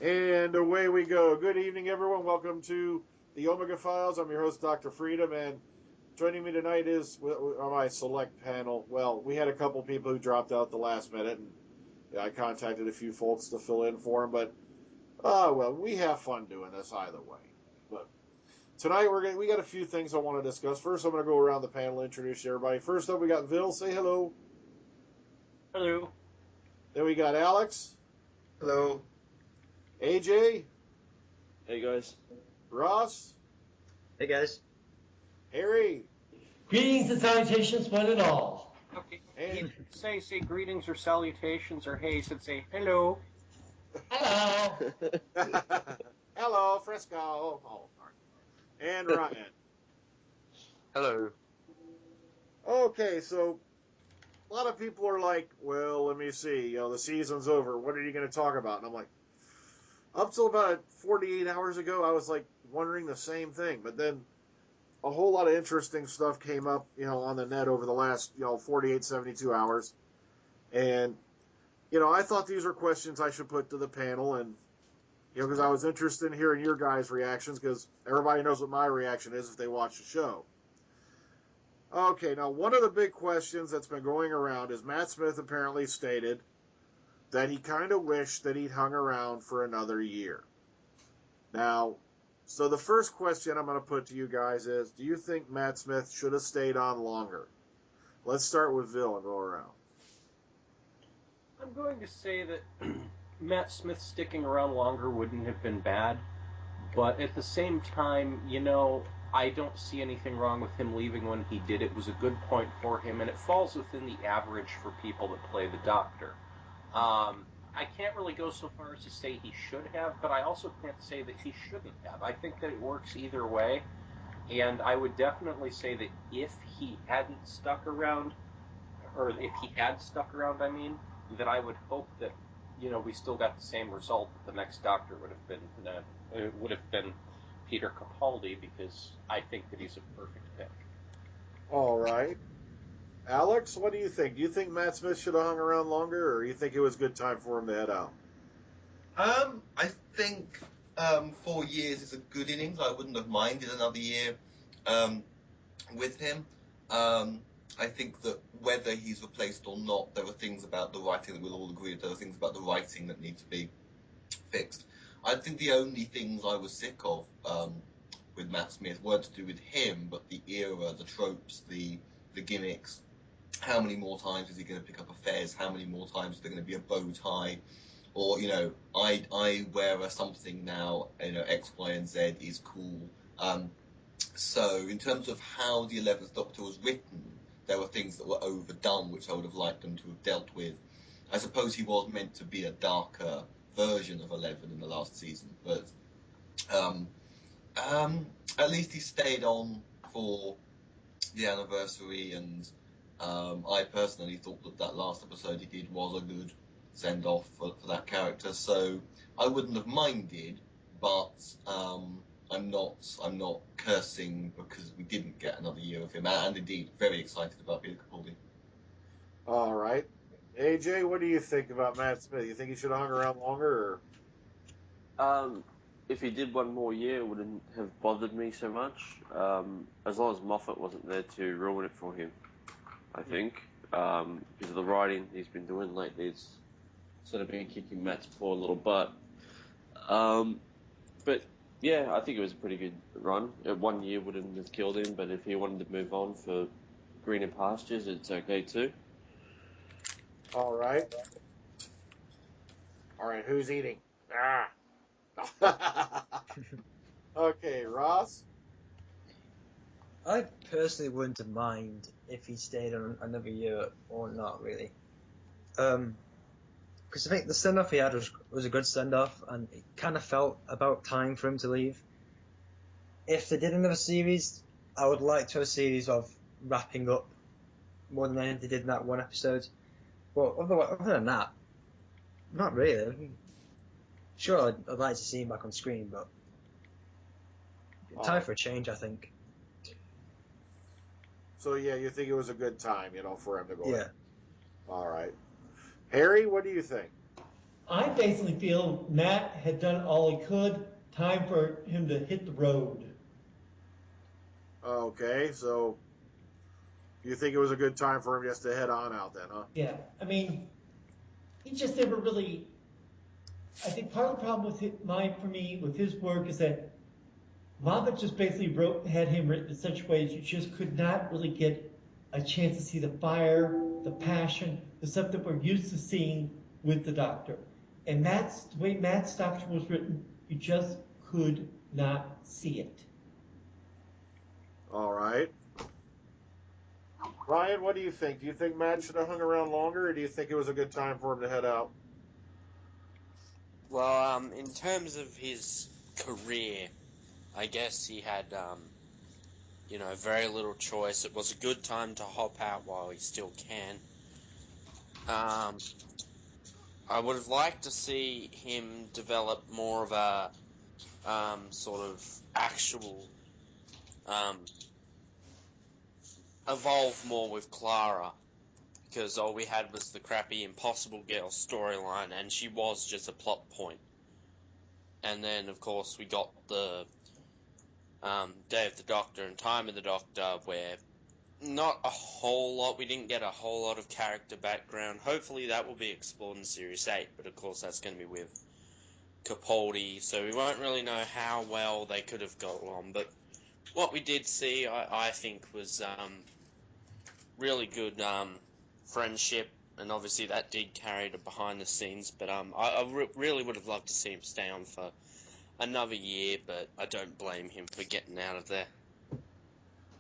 And away we go. Good evening, everyone. Welcome to the Omega Files. I'm your host, Dr. Freedom, and joining me tonight is my select panel. Well, we had a couple people who dropped out the last minute, and I contacted a few folks to fill in for them, but we have fun doing this either way. But tonight we got a few things I want to discuss. First, I'm going to go around the panel and introduce everybody. First up, we got Vil. Say hello. Hello. Then we got Alex. Hello. AJ. Hey guys. Ross. Hey guys. Harry. Greetings and salutations, one and all. Okay. And Say greetings or salutations or hey, should say hello. Hello. hello, Frisco. Oh, and Ryan. Hello. Okay, so a lot of people are like, well, let me see, the season's over. What are you going to talk about? And I'm like, up till about 48 hours ago, I was like wondering the same thing. But then a whole lot of interesting stuff came up, on the net over the last, 48, 72 hours. And, I thought these were questions I should put to the panel. And, because I was interested in hearing your guys' reactions, because everybody knows what my reaction is if they watch the show. Okay, now one of the big questions that's been going around is Matt Smith apparently stated that he kind of wished that he'd hung around for another year. Now, so the first question I'm going to put to you guys is, do you think Matt Smith should have stayed on longer? Let's start with Vil and go around. I'm going to say that Matt Smith sticking around longer wouldn't have been bad, but at the same time, I don't see anything wrong with him leaving when he did. It was a good point for him, and it falls within the average for people that play the Doctor. I can't really go so far as to say he should have, but I also can't say that he shouldn't have. I think that it works either way, and I would definitely say that if he hadn't stuck around, or if he had stuck around, that I would hope that, we still got the same result. The next Doctor would have been Peter Capaldi, because I think that he's a perfect pick. All right. Alex, what do you think? Do you think Matt Smith should have hung around longer, or you think it was a good time for him to head out? I think 4 years is a good innings. I wouldn't have minded another year with him. I think that whether he's replaced or not, there are things about the writing that we'll all agree that there are things about the writing that need to be fixed. I think the only things I was sick of with Matt Smith weren't to do with him, but the era, the tropes, the gimmicks. How many more times is he going to pick up a fez? How many more times is there going to be a bow tie? Or, I wear a something now, X, Y, and Z is cool. So in terms of how the 11th Doctor was written, there were things that were overdone, which I would have liked them to have dealt with. I suppose he was meant to be a darker version of 11 in the last season, but at least he stayed on for the anniversary, and I personally thought that last episode he did was a good send-off for that character, so I wouldn't have minded, but I'm not cursing because we didn't get another year of him, and indeed very excited about Peter Capaldi. All right. AJ, what do you think about Matt Smith? You think he should have hung around longer? Or? If he did one more year, it wouldn't have bothered me so much. As long as Moffat wasn't there to ruin it for him, I think. Because of the writing he's been doing lately, it's sort of been kicking Matt's poor little butt. But yeah, I think it was a pretty good run. 1 year wouldn't have killed him, but if he wanted to move on for greener pastures, it's okay too. All right. All right, who's eating? Ah. Okay, Ross? I personally wouldn't have mind if he stayed on another year or not, really. Because I think the send-off he had was a good send-off, and it kind of felt about time for him to leave. If they did another series, I would like to have a series of wrapping up more than they did in that one episode. But other than that, not really. Sure, I'd like to see him back on screen, but time for a change, I think. So, yeah, you think it was a good time, for him to go Yeah. in. All right. Harry, what do you think? I basically feel Matt had done all he could. Time for him to hit the road. Okay, so you think it was a good time for him just to head on out then, huh? Yeah, I mean, he just never really. I think part of the problem with for me with his work is that Moffat just basically had him written in such ways you just could not really get a chance to see the fire, the passion, the stuff that we're used to seeing with the Doctor. And the way Matt's Doctor was written, you just could not see it. All right. Ryan, what do you think? Do you think Matt should have hung around longer, or do you think it was a good time for him to head out? Well, in terms of his career, I guess he had, very little choice. It was a good time to hop out while he still can. I would have liked to see him develop more of a sort of actual, evolve more with Clara, because all we had was the crappy Impossible Girl storyline, and she was just a plot point. And then, of course, we got the Day of the Doctor and Time of the Doctor, where not a whole lot, we didn't get a whole lot of character background. Hopefully that will be explored in Series 8, but of course that's going to be with Capaldi, so we won't really know how well they could have got along. But what we did see, I think, was really good friendship, and obviously that did carry to behind the scenes, but I really would have loved to see him stay on for another year, but I don't blame him for getting out of there.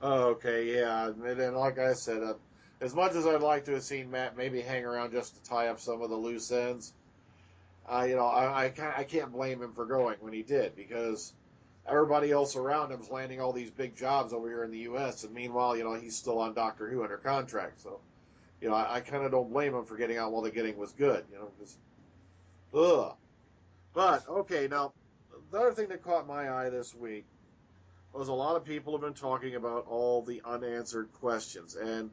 Oh, okay, yeah. And then, like I said, as much as I'd like to have seen Matt maybe hang around just to tie up some of the loose ends, I can't blame him for going when he did, because everybody else around him's landing all these big jobs over here in the U.S., and meanwhile, he's still on Doctor Who under contract. So, I kind of don't blame him for getting out while the getting was good, because, ugh. But, okay, now, the other thing that caught my eye this week was a lot of people have been talking about all the unanswered questions, and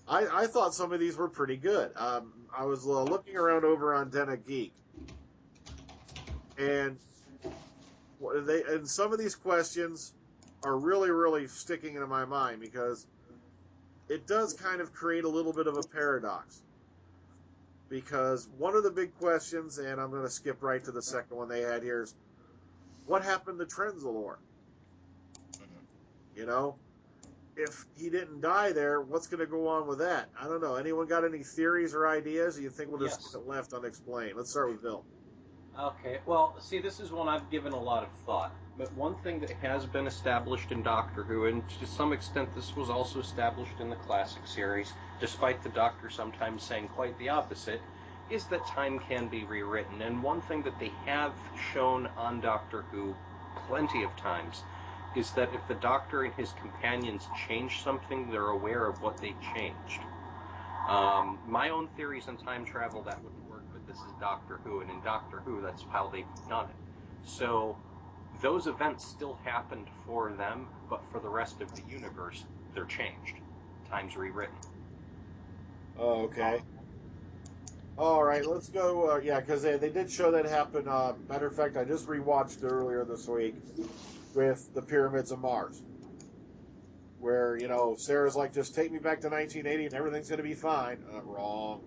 I thought some of these were pretty good. I was looking around over on Den of Geek, and some of these questions are really, really sticking into my mind, because it does kind of create a little bit of a paradox. Because one of the big questions, and I'm going to skip right to the second one they had here, is what happened to Trenzalore? If he didn't die there, what's going to go on with that? I don't know. Anyone got any theories or ideas? Or you think we'll just leave it left unexplained? Let's start with Bill. Okay, well, see, this is one I've given a lot of thought. But one thing that has been established in Doctor Who, and to some extent this was also established in the classic series, despite the Doctor sometimes saying quite the opposite, is that time can be rewritten. And one thing that they have shown on Doctor Who plenty of times is that if the Doctor and his companions change something, they're aware of what they changed. My own theories on time travel, that wouldn't work, but this is Doctor Who, and in Doctor Who, that's how they've done it. So those events still happened for them, but for the rest of the universe, they're changed. Time's rewritten. Oh, okay. All right, let's go. Because they did show that happen. Matter of fact, I just rewatched earlier this week with the Pyramids of Mars, where, Sarah's like, just take me back to 1980 and everything's going to be fine. Wrong.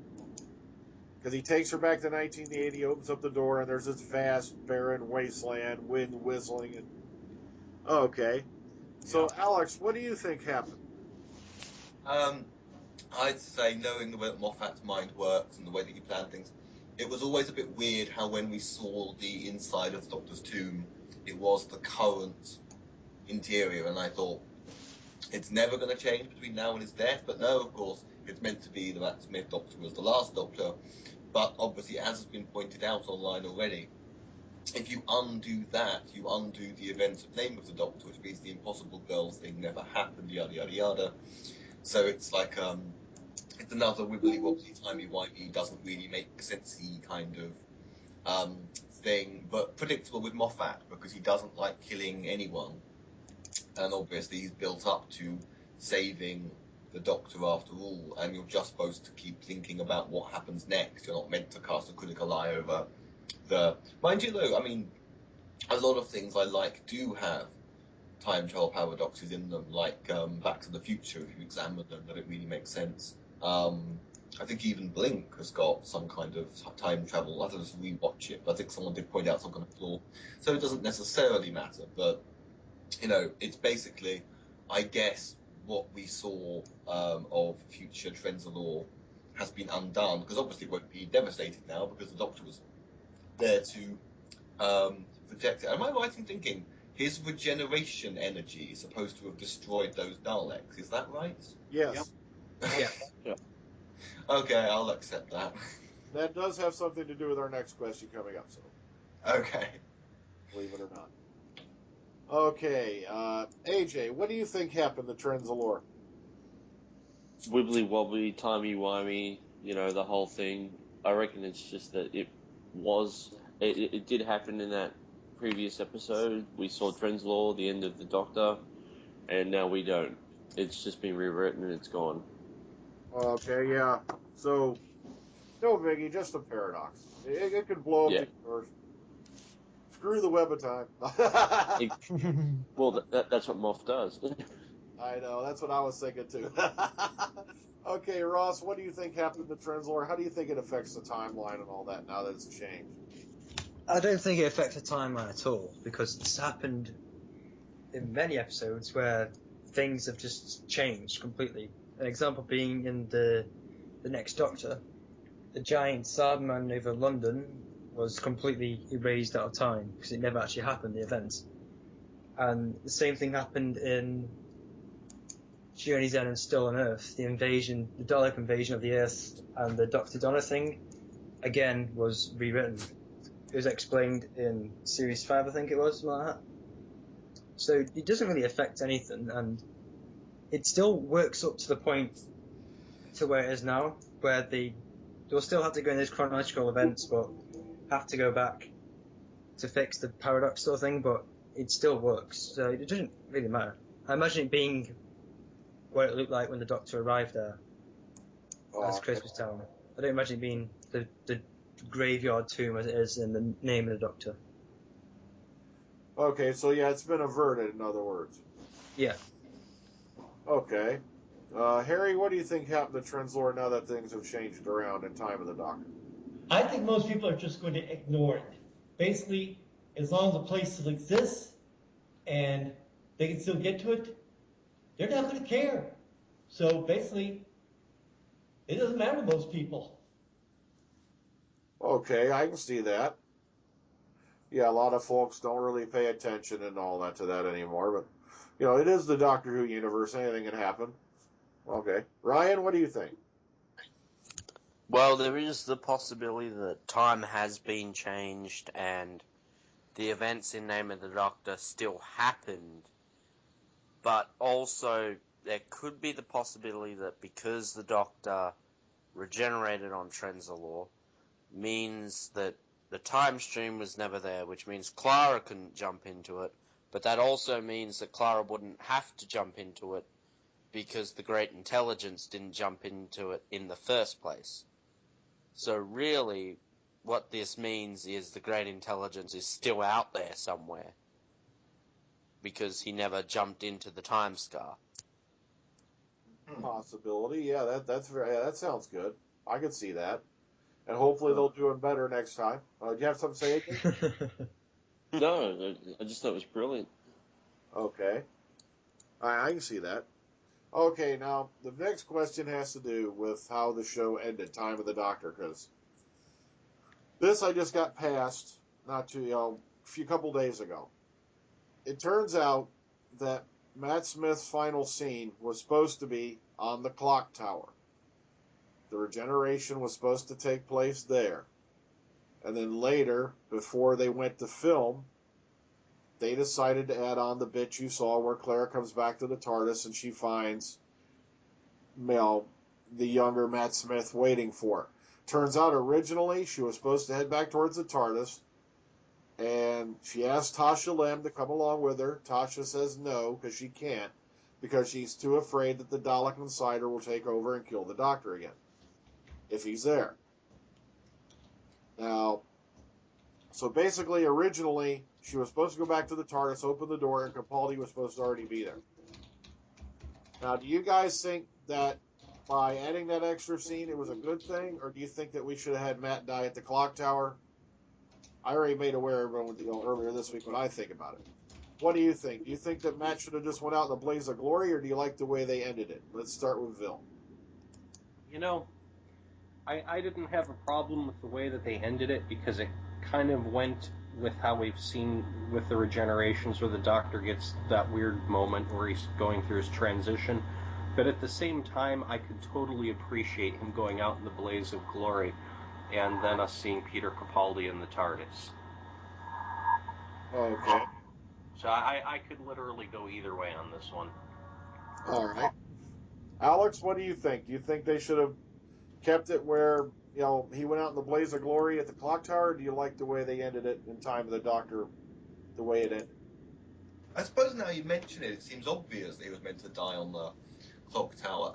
Because he takes her back to 1980, opens up the door, and there's this vast, barren wasteland, wind whistling. And okay. So, Alex, what do you think happened? I'd say, knowing the way that Moffat's mind works and the way that he planned things, it was always a bit weird how when we saw the inside of the Doctor's tomb, it was the current interior, and I thought, it's never going to change between now and his death. But no, of course, it's meant to be the Matt Smith Doctor was the last Doctor. But obviously, as has been pointed out online already, if you undo that, you undo the events of Name of the Doctor, which means the Impossible Girl thing never happened, yada, yada, yada. So it's like, it's another wibbly-wobbly, timey-wimey, doesn't really make sensey kind of thing, but predictable with Moffat, because he doesn't like killing anyone. And obviously he's built up to saving the Doctor after all, and you're just supposed to keep thinking about what happens next. You're not meant to cast a critical eye over Mind you, though, I mean, a lot of things I like do have time travel paradoxes in them, like Back to the Future. If you examine them, that it really makes sense. I think even Blink has got some kind of time travel. I have to just rewatch it, but I think someone did point out some kind of flaw. So it doesn't necessarily matter, but it's basically, I guess, what we saw of future Trenzalore has been undone, because obviously it won't be devastated now because the Doctor was there to protect it. Am I right in thinking his regeneration energy is supposed to have destroyed those Daleks? Is that right? Yes. Yeah. Yeah. Okay, I'll accept that. That does have something to do with our next question coming up, so Okay. believe it or not. Okay, AJ, what do you think happened to Trenzalore? Wibbly wobbly, timey wimey, the whole thing. I reckon it's just that it did happen in that previous episode. We saw Trenzalore, the end of the Doctor, and now we don't. It's just been rewritten and it's gone. Okay, yeah. So, no biggie, just a paradox. It could blow up Yeah. the universe. Screw the web of time. Well, that's what Moff does. I know, that's what I was thinking too. Okay, Ross, what do you think happened to Trenzalore? How do you think it affects the timeline and all that now that it's changed? I don't think it affects the timeline at all, because it's happened in many episodes where things have just changed completely. An example being in the next Doctor, the giant Cyberman over London was completely erased out of time because it never actually happened, the event. And the same thing happened in Journey's End and Still on Earth. The Dalek invasion of the Earth and the Dr. Donner thing, again, was rewritten. It was explained in Series 5, I think it was, something like that. So it doesn't really affect anything, and it still works up to the point to where it is now, where they'll still have to go in these chronological events, but have to go back to fix the paradox sort of thing, but it still works, so it doesn't really matter. I imagine it being what it looked like when the Doctor arrived there, as Chris was telling me. I don't imagine it being the graveyard tomb as it is in the name of the Doctor. Okay, so yeah, it's been averted, in other words. Yeah. Okay. Harry, what do you think happened to Trenzalore now that things have changed around in Time of the Doctor? I think most people are just going to ignore it. Basically, as long as the place still exists and they can still get to it, they're not going to care. So basically, it doesn't matter to most people. Okay, I can see that. Yeah, a lot of folks don't really pay attention and all that to that anymore, but, it is the Doctor Who universe. Anything can happen. Okay. Ryan, what do you think? Well, there is the possibility that time has been changed and the events in Name of the Doctor still happened, but also there could be the possibility that because the Doctor regenerated on Trenzalore means that the time stream was never there, which means Clara couldn't jump into it, but that also means that Clara wouldn't have to jump into it because the Great Intelligence didn't jump into it in the first place. So really, what this means is the Great Intelligence is still out there somewhere because he never jumped into the time scar. Possibility. Yeah, that sounds good. I could see that. And hopefully they'll do it better next time. Do you have something to say, AJ? No, I just thought it was brilliant. Okay. I can see that. Okay, now, the next question has to do with how the show ended, Time of the Doctor, because this I just got past a couple days ago. It turns out that Matt Smith's final scene was supposed to be on the clock tower. The regeneration was supposed to take place there. And then later, before they went to film, they decided to add on the bit you saw where Clara comes back to the TARDIS and she finds the younger Matt Smith waiting for her. Turns out originally she was supposed to head back towards the TARDIS, and she asked Tasha Lem to come along with her. Tasha says no, because she can't, because she's too afraid that the Dalek inside her will take over and kill the Doctor again, if he's there. Now, So basically, originally, she was supposed to go back to the TARDIS, open the door, and Capaldi was supposed to already be there. Now, do you guys think that by adding that extra scene, it was a good thing, or do you think that we should have had Matt die at the clock tower? I already made aware everyone earlier this week what I think about it. What do you think? Do you think that Matt should have just went out in a blaze of glory, or do you like the way they ended it? Let's start with Vil. You know, I didn't have a problem with the way that they ended it because it kind of went with how we've seen with the regenerations where the Doctor gets that weird moment where he's going through his transition. But at the same time, I could totally appreciate him going out in the blaze of glory and then us seeing Peter Capaldi in the TARDIS. Okay. So I could literally go either way on this one. All right. Alex, what do you think? Do you think they should have kept it where, he went out in the blaze of glory at the clock tower, or do you like the way they ended it in Time of the Doctor, the way it ended? I suppose now you mention it, it seems obvious that he was meant to die on the clock tower.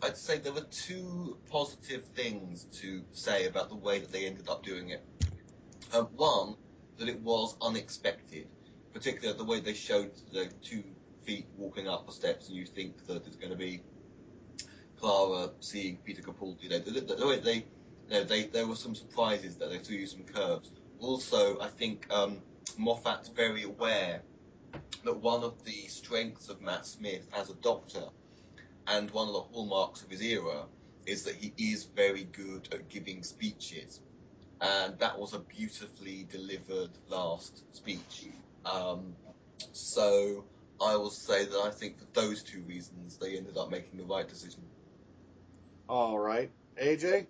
I'd say there were two positive things to say about the way that they ended up doing it. One, that it was unexpected, particularly the way they showed the 2 feet walking up the steps, and you think that it's going to be Clara seeing Peter Capaldi. The way there were some surprises there. They threw you some curves. Also, I think Moffat's very aware that one of the strengths of Matt Smith as a Doctor, and one of the hallmarks of his era, is that he is very good at giving speeches. And that was a beautifully delivered last speech. So I will say that I think for those 2 reasons, they ended up making the right decision. All right. AJ?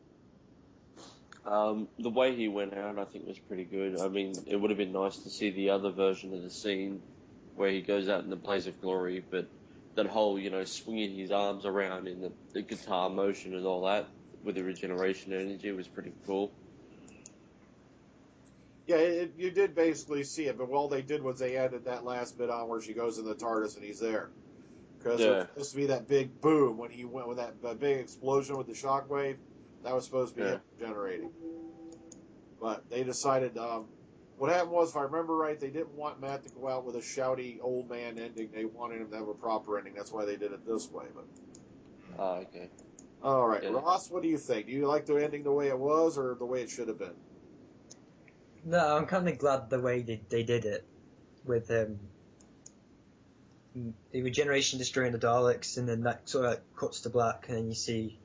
The way he went out, I think, was pretty good. I mean, it would have been nice to see the other version of the scene where he goes out in the blaze of glory, but that whole, swinging his arms around in the guitar motion and all that with the regeneration energy was pretty cool. Yeah, you did basically see it, but all they did was they added that last bit on where she goes in the TARDIS and he's there. Because it was supposed to be that big boom when he went with that big explosion with the shockwave. That was supposed to be him generating. But they decided, what happened was, if I remember right, they didn't want Matt to go out with a shouty old man ending. They wanted him to have a proper ending. That's why they did it this way. But Okay. all right, Yeah. Ross, what do you think? Do you like the ending the way it was, or the way it should have been? No, I'm kind of glad the way they did it, with the regeneration destroying the Daleks, and then that sort of cuts to black, and then you see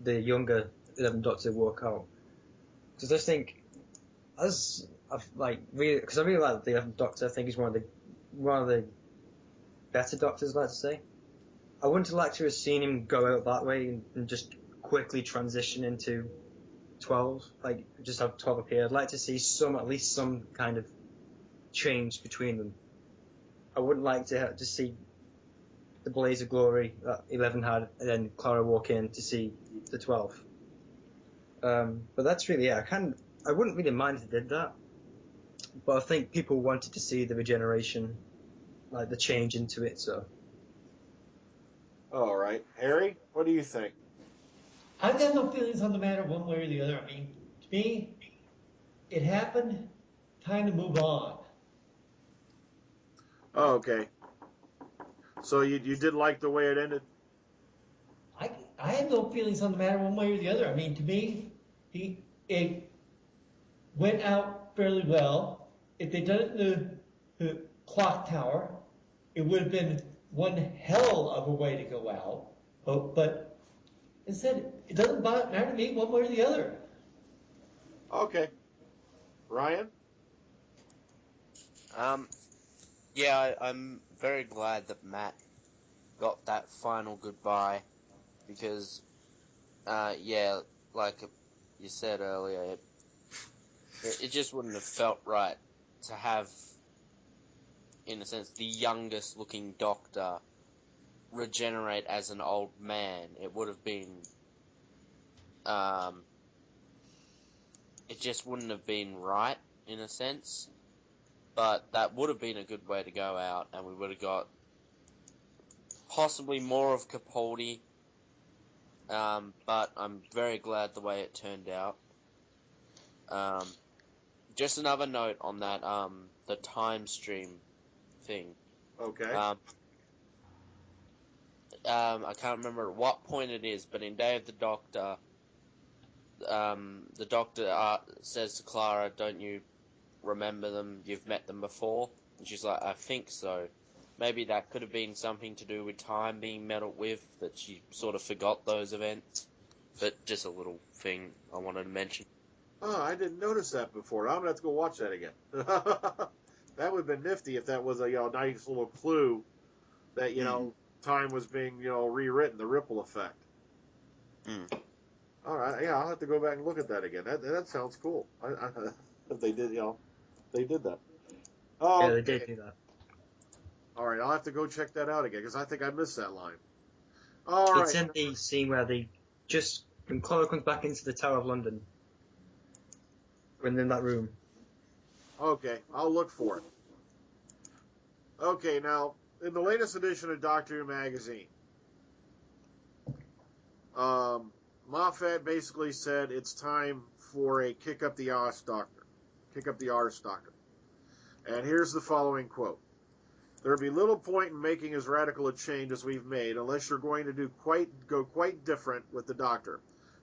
the younger 11th Doctor walk out. Because I just think, because I really like the 11th Doctor. I think he's one of the better Doctors, I'd like to say. I wouldn't have liked to have seen him go out that way and just quickly transition into 12, just have 12 appear. I'd like to see at least some kind of change between them. I wouldn't like to see the blaze of glory that 11 had, and then Clara walk in to see the 12. But that's really it. I wouldn't really mind if they did that, but I think people wanted to see the regeneration, the change into it. So. All right, Harry, what do you think? I've got no feelings on the matter one way or the other. I mean, to me, it happened, time to move on. Oh, okay. So you did like the way it ended? I had no feelings on the matter one way or the other. I mean, to me, it went out fairly well. If they'd done it in the clock tower, it would have been one hell of a way to go out. But instead, it doesn't matter to me one way or the other. Okay. Ryan? Yeah, I'm very glad that Matt got that final goodbye because, yeah, like you said earlier, it just wouldn't have felt right to have, in a sense, the youngest looking Doctor regenerate as an old man. It would have been, it just wouldn't have been right, in a sense. But that would have been a good way to go out, and we would have got possibly more of Capaldi. But I'm very glad the way it turned out. just another note on that, the time stream thing. Okay. I can't remember at what point it is, but in Day of the Doctor, the Doctor says to Clara, "Don't you remember them? You've met them before." And she's like, "I think so." Maybe that could have been something to do with time being meddled with, that she sort of forgot those events. But just a little thing I wanted to mention. Oh, I didn't notice that before. I'm gonna have to go watch that again. That would have been nifty if that was a nice little clue that time was being rewritten, the ripple effect. All right, yeah, I'll have to go back and look at that again. That sounds cool. If they did, they did that. Oh, Yeah, they did do that. All right, I'll have to go check that out again because I think I missed that line. All right. It's in the scene where when Clara comes back into the Tower of London, when in that room. Okay, I'll look for it. Okay, now, in the latest edition of Doctor Who magazine, Moffat basically said it's time for a kick up the arse doctor. Kick up the arse doctor. And here's the following quote. There would be little point in making as radical a change as we've made unless you're going to go quite different with the Doctor.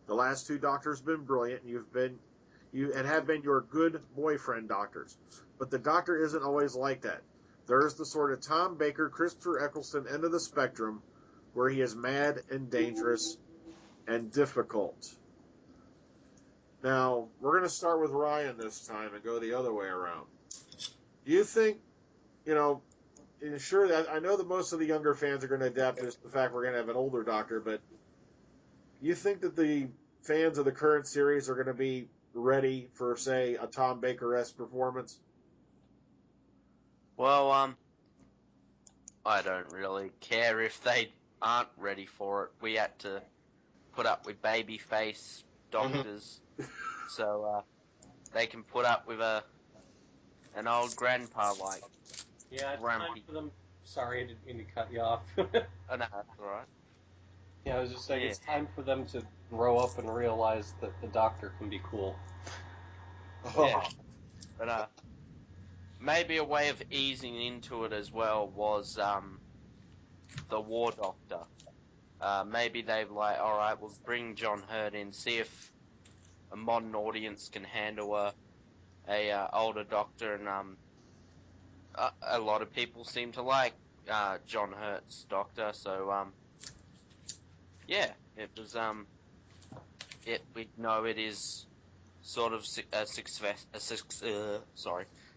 The last two Doctors have been brilliant, and have been your good boyfriend Doctors. But the Doctor isn't always like that. There's the sort of Tom Baker, Christopher Eccleston end of the spectrum where he is mad and dangerous and difficult. Now, we're going to start with Ryan this time and go the other way around. Do you think, sure, that I know that most of the younger fans are going to adapt to the fact we're going to have an older Doctor, but you think that the fans of the current series are going to be ready for, say, a Tom Baker-esque performance? Well, I don't really care if they aren't ready for it. We had to put up with babyface doctors, so they can put up with an old grandpa like. Yeah, it's Rampy. time for them. Sorry, I didn't mean to cut you off. Oh, no, that's alright. Yeah, I was just saying, It's time for them to grow up and realize that the Doctor can be cool. Yeah. But, maybe a way of easing into it as well was, the War Doctor. Maybe they've alright, we'll bring John Hurt in, see if a modern audience can handle a older Doctor, and, a lot of people seem to like, John Hurt's Doctor, so, yeah, it was, we know it is sort of a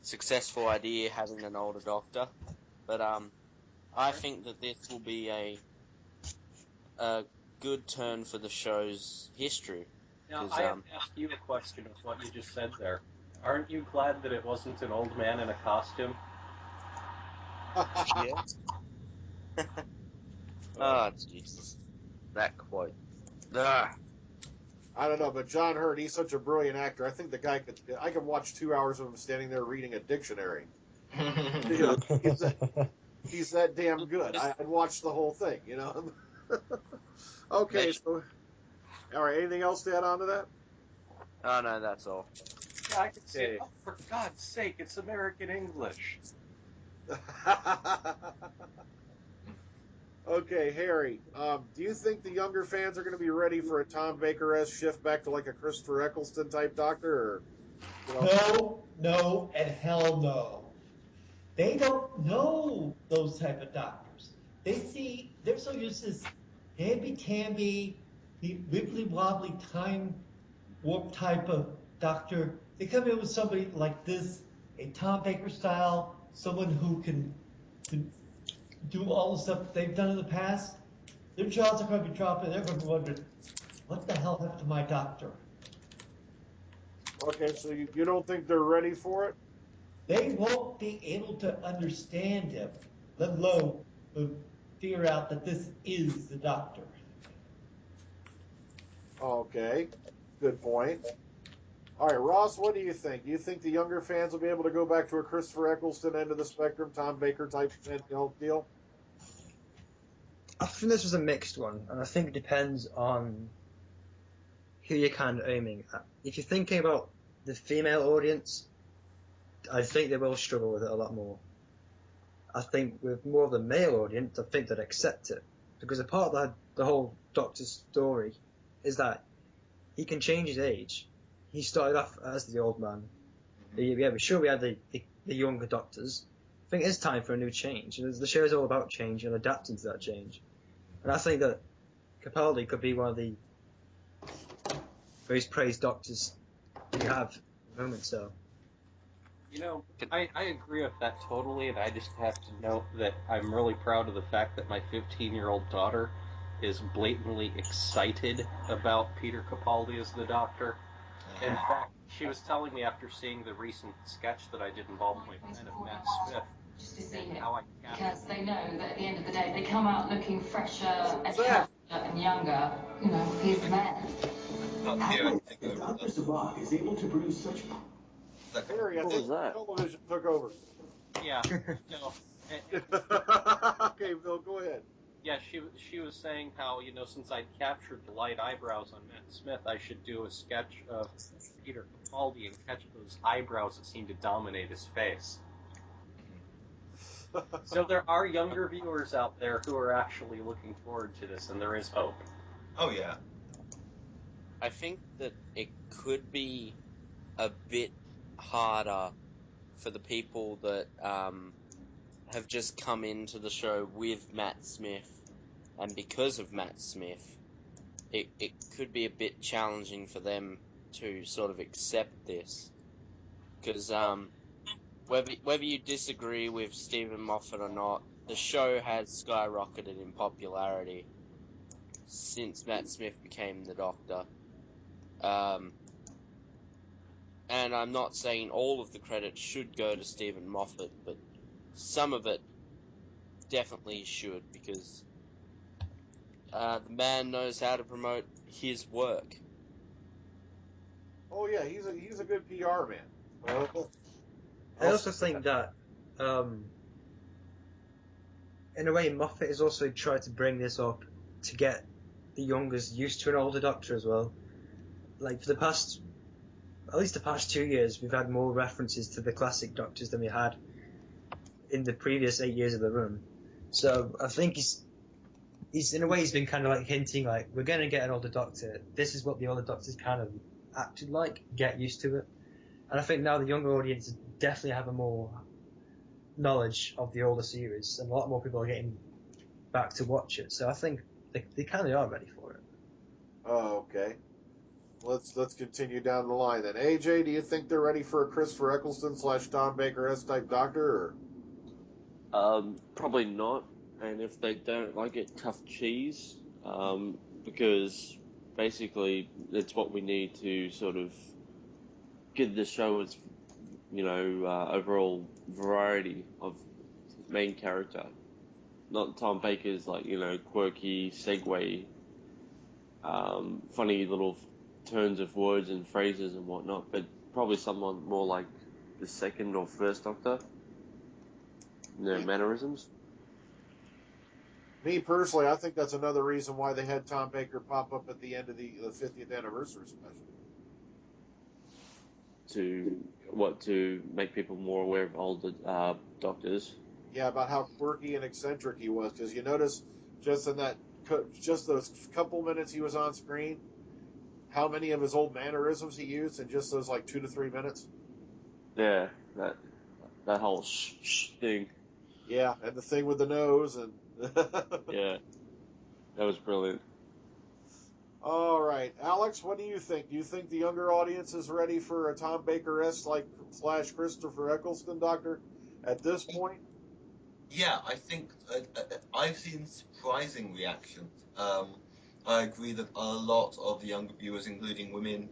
successful idea having an older Doctor, but I think that this will be a good turn for the show's history. Now, I have to ask you a question of what you just said there. Aren't you glad that it wasn't an old man in a costume? Yeah. Oh, Jesus. That quote. Ugh. I don't know, but John Hurt, he's such a brilliant actor. I think the guy I could watch 2 hours of him standing there reading a dictionary. He's that damn good. I'd watch the whole thing, Okay, so, all right, anything else to add on to that? Oh, no, that's all. Yeah, I could say, for God's sake, it's American English. Okay, Harry, do you think the younger fans are going to be ready for a Tom Baker-esque shift back to like a Christopher Eccleston type Doctor? Or, No, and hell no. They don't know those type of doctors. They're so used to this namby-tamby, wibbly-wobbly, time warp type of doctor. They come in with somebody like this, a Tom Baker style, someone who can do all the stuff they've done in the past. Their jaws are going to be dropping. They're going to be wondering, what the hell happened to my doctor? Okay, so you don't think they're ready for it? They won't be able to understand him, let alone figure out that this is the Doctor. Okay, good point. All right, Ross, what do you think? Do you think the younger fans will be able to go back to a Christopher Eccleston end of the spectrum, Tom Baker type deal? I think this was a mixed one, and I think it depends on who you're kind of aiming at. If you're thinking about the female audience, I think they will struggle with it a lot more. I think with more of the male audience, I think they'd accept it. Because a part of the whole Doctor's story is that he can change his age. He started off as the old man. Yeah, we're sure we had the younger Doctors. I think it's time for a new change. The show is all about change and adapting to that change. And I think that Capaldi could be one of the most praised Doctors we have at the moment, so... You know, I agree with that totally, and I just have to note that I'm really proud of the fact that my 15-year-old daughter is blatantly excited about Peter Capaldi as the Doctor. In fact, she was telling me after seeing the recent sketch that I did involve my friend of Matt Smith, Just to see it, how I because they know that at the end of the day, they come out looking fresher and What's that? healthier and younger. You know, he's the man. Not here, I think, over Dr. that. Sabak is able to produce such Harry, I What think was that? television took over. Yeah, no, Okay, Bill, go ahead. yeah, she was saying how, you know, since I'd captured the light eyebrows on Matt Smith, I should do a sketch of Peter Capaldi and catch those eyebrows that seem to dominate his face. So there are younger viewers out there who are actually looking forward to this, and there is hope. Oh, yeah. I think that it could be a bit harder for the people that have just come into the show with Matt Smith, and because of Matt Smith, it could be a bit challenging for them to sort of accept this. Because whether you disagree with Stephen Moffat or not, the show has skyrocketed in popularity since Matt Smith became the Doctor. And I'm not saying all of the credit should go to Stephen Moffat, but some of it definitely should, because the man knows how to promote his work. Oh yeah, he's a good PR man. I also think that, in a way, Moffat has also tried to bring this up to get the youngers used to an older Doctor as well. Like, for at least the past 2 years, we've had more references to the classic Doctors than we had in the previous 8 years of the run. So I think he's in a way, he's been kind of like hinting, like, we're going to get an older Doctor. This is what the older Doctors kind of acted like. Get used to it. And I think now the younger audience definitely have a more knowledge of the older series, and a lot more people are getting back to watch it. So I think they kind of are ready for it. Oh, okay. Let's continue down the line then. AJ, do you think they're ready for a Christopher Eccleston / Tom Baker-esque type Doctor? Or? Probably not. And if they don't like it, tough cheese. Because basically it's what we need to sort of give the show its, overall variety of main character. Not Tom Baker's quirky segue, funny little turns of words and phrases and whatnot, but probably someone more like the second or first Doctor. Their mannerisms. Me personally, I think that's another reason why they had Tom Baker pop up at the end of the 50th anniversary special. To make people more aware of older Doctors. Yeah, about how quirky and eccentric he was, because you notice just those couple minutes he was on screen, how many of his old mannerisms he used in just those 2 to 3 minutes. Yeah, that whole shh thing. Yeah, and the thing with the nose and. Yeah, that was brilliant. All right, Alex, what do you think? Do you think the younger audience is ready for a Tom Baker-esque / Christopher Eccleston Doctor at this point? Yeah, I think I've seen surprising reactions. I agree that a lot of the younger viewers, including women,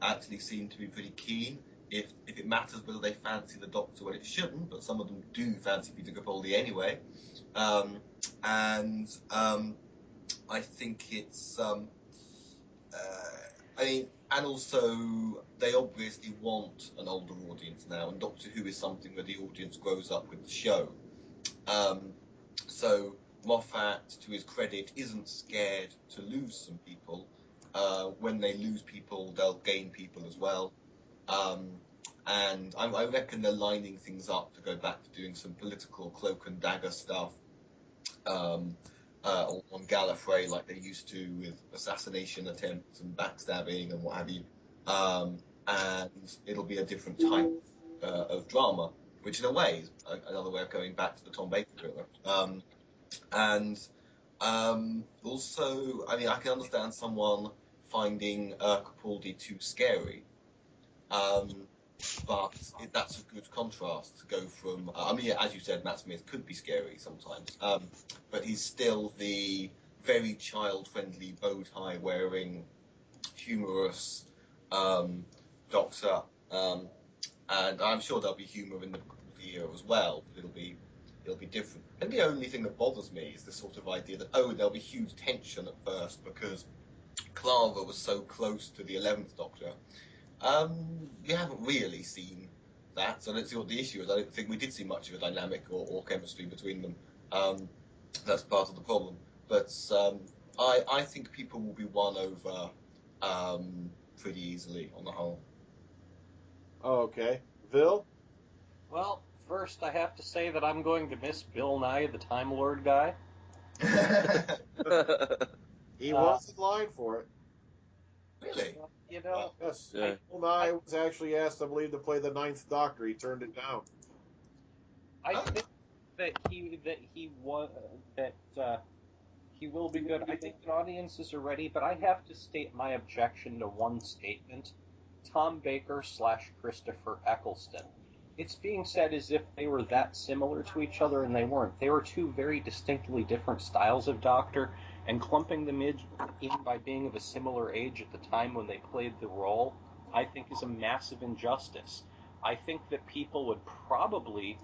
actually seem to be pretty keen. If it matters whether they fancy the Doctor, well, it shouldn't, but some of them do fancy Peter Capaldi anyway. And I think it's and also they obviously want an older audience now, and Doctor Who is something where the audience grows up with the show. So Moffat, to his credit, isn't scared to lose some people. When they lose people, they'll gain people as well. and I reckon they're lining things up to go back to doing some political cloak and dagger stuff on Gallifrey, like they used to with assassination attempts and backstabbing and what have you. And it'll be a different type of drama, which in a way is another way of going back to the Tom Baker thriller. Also, I mean, I can understand someone finding Capaldi too scary, but that's a good contrast to go from. I mean, as you said, Matt Smith could be scary sometimes, but he's still the very child-friendly, bow tie wearing, humorous Doctor, and I'm sure there'll be humour in the year as well. But it'll be different. And the only thing that bothers me is the sort of idea that there'll be huge tension at first because Clara was so close to the 11th Doctor. We haven't really seen that, so I don't see what the issue is. I don't think we did see much of a dynamic or chemistry between them. That's part of the problem. But I think people will be won over pretty easily on the whole. Okay. Bill? Well, first I have to say that I'm going to miss Bill Nye, the Time Lord guy. He was in line for it. Really? You know, Yes. Yeah. Bill Nye was actually asked, I believe, to play the 9th Doctor. He turned it down. I think that he will be good. I think that audiences are ready, but I have to state my objection to one statement: Tom Baker / Christopher Eccleston. It's being said as if they were that similar to each other, and they weren't. They were two very distinctly different styles of Doctor, and clumping them in by being of a similar age at the time when they played the role, I think is a massive injustice. I think that people would probably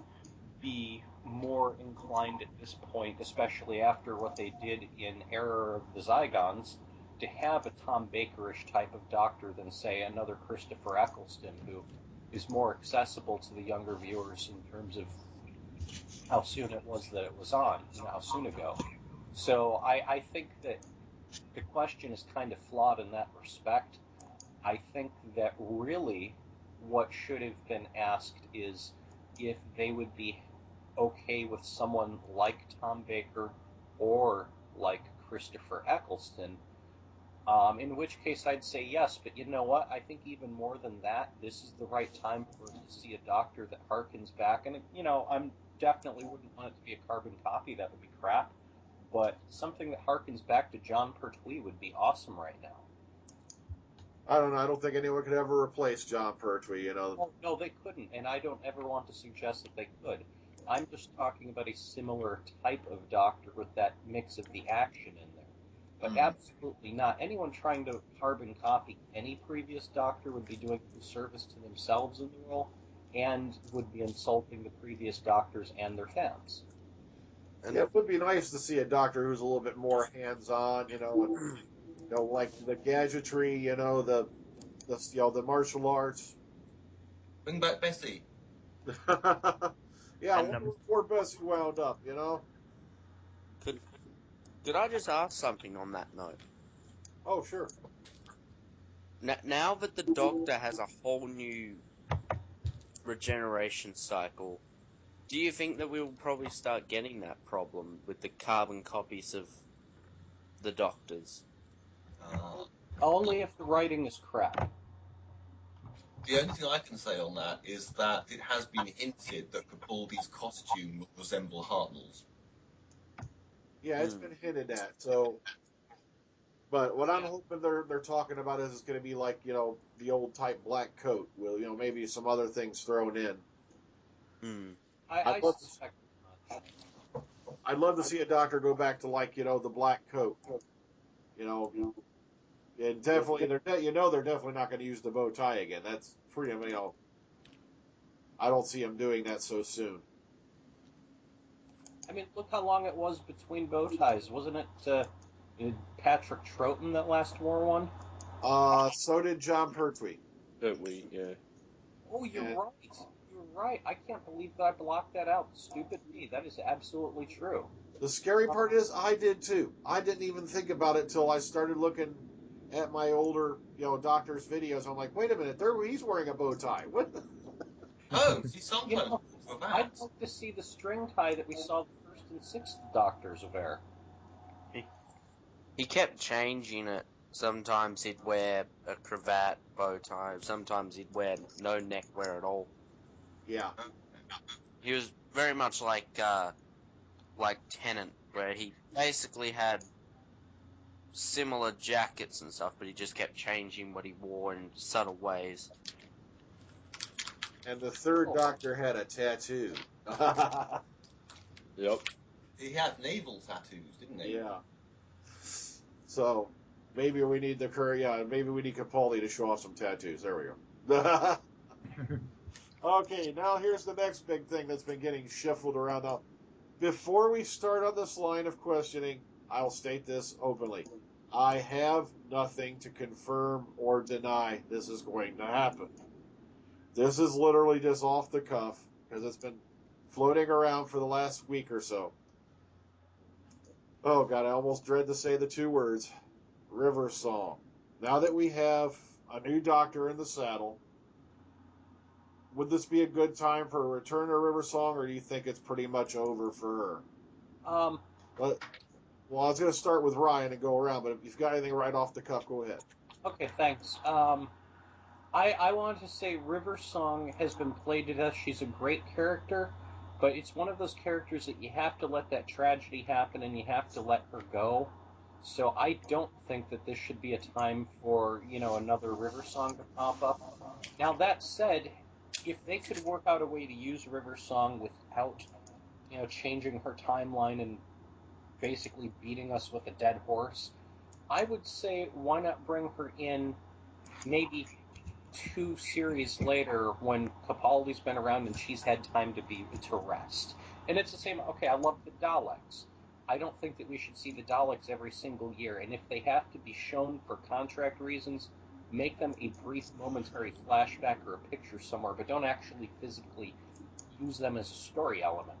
be more inclined at this point, especially after what they did in Error of the Zygons, to have a Tom Bakerish type of Doctor than, say, another Christopher Eccleston, who is more accessible to the younger viewers in terms of how soon it was that it was on, how soon ago. So I think that the question is kind of flawed in that respect. I think that really what should have been asked is if they would be okay with someone like Tom Baker or like Christopher Eccleston, in which case I'd say yes, but you know what? I think even more than that, this is the right time for us to see a Doctor that harkens back, and, you know, I'm definitely wouldn't want it to be a carbon copy, that would be crap, but something that harkens back to John Pertwee would be awesome right now. I don't know. I don't think anyone could ever replace John Pertwee, you know. Oh, no, they couldn't, and I don't ever want to suggest that they could. I'm just talking about a similar type of Doctor with that mix of the action in there. But absolutely not. Anyone trying to carbon copy any previous Doctor would be doing a disservice to themselves in the role, and would be insulting the previous Doctors and their fans. And it would be nice to see a Doctor who's a little bit more hands-on, you know, and, you know, like the gadgetry, you know, the martial arts. Bring back Bessie. Yeah, I wonder where poor Bessie wound up, you know? Could I just ask something on that note? Oh, sure. Now that the Doctor has a whole new regeneration cycle, do you think that we'll probably start getting that problem with the carbon copies of the Doctors? Only if the writing is crap. The only thing I can say on that is that it has been hinted that Capaldi's costume will resemble Hartnell's. Yeah, it's been hinted at. So, but what I'm hoping they're talking about is it's going to be like, you know, the old type black coat with, you know, maybe some other things thrown in. I suspect not. I'd love to see a Doctor go back to, like, you know, the black coat. You know, and definitely they're definitely not going to use the bow tie again. That's pretty, you know, I don't see them doing that so soon. I mean, look how long it was between bow ties. Wasn't it Patrick Troughton that last wore one? So did John Pertwee. Pertwee, yeah. Oh, you're right. You're right. I can't believe that I blocked that out. Stupid me. That is absolutely true. The scary part is I did too. I didn't even think about it till I started looking at my older, you know, Doctor's videos. I'm like, wait a minute, he's wearing a bow tie. What? Oh, see, sometimes You know, for I'd that. like to see the string tie that we saw the first and sixth Doctors wear. He kept changing it. Sometimes he'd wear a cravat, bow tie. Sometimes he'd wear no neckwear at all. Yeah. He was very much like Tennant, where he basically had similar jackets and stuff, but he just kept changing what he wore in subtle ways. And the third Doctor had a tattoo. Yep. He had naval tattoos, didn't he? Yeah. So maybe we need maybe we need Capaldi to show off some tattoos. There we go. Okay, now here's the next big thing that's been getting shuffled around. Now, before we start on this line of questioning, I'll state this openly. I have nothing to confirm or deny this is going to happen. This is literally just off the cuff because it's been floating around for the last week or so. Oh, God, I almost dread to say the two words, River Song. Now that we have a new Doctor in the saddle, would this be a good time for a return to River Song, or do you think it's pretty much over for her? Well, I was going to start with Ryan and go around, but if you've got anything right off the cuff, go ahead. Okay, thanks. I wanted to say River Song has been played to death. She's a great character, but it's one of those characters that you have to let that tragedy happen and you have to let her go. So I don't think that this should be a time for, another River Song to pop up. Now, that said, if they could work out a way to use River Song without, changing her timeline and basically beating us with a dead horse, I would say why not bring her in maybe 2 series later when Capaldi's been around and she's had time to rest. And it's the same, okay, I love the Daleks. I don't think that we should see the Daleks every single year, and if they have to be shown for contract reasons, make them a brief momentary flashback or a picture somewhere, but don't actually physically use them as a story element.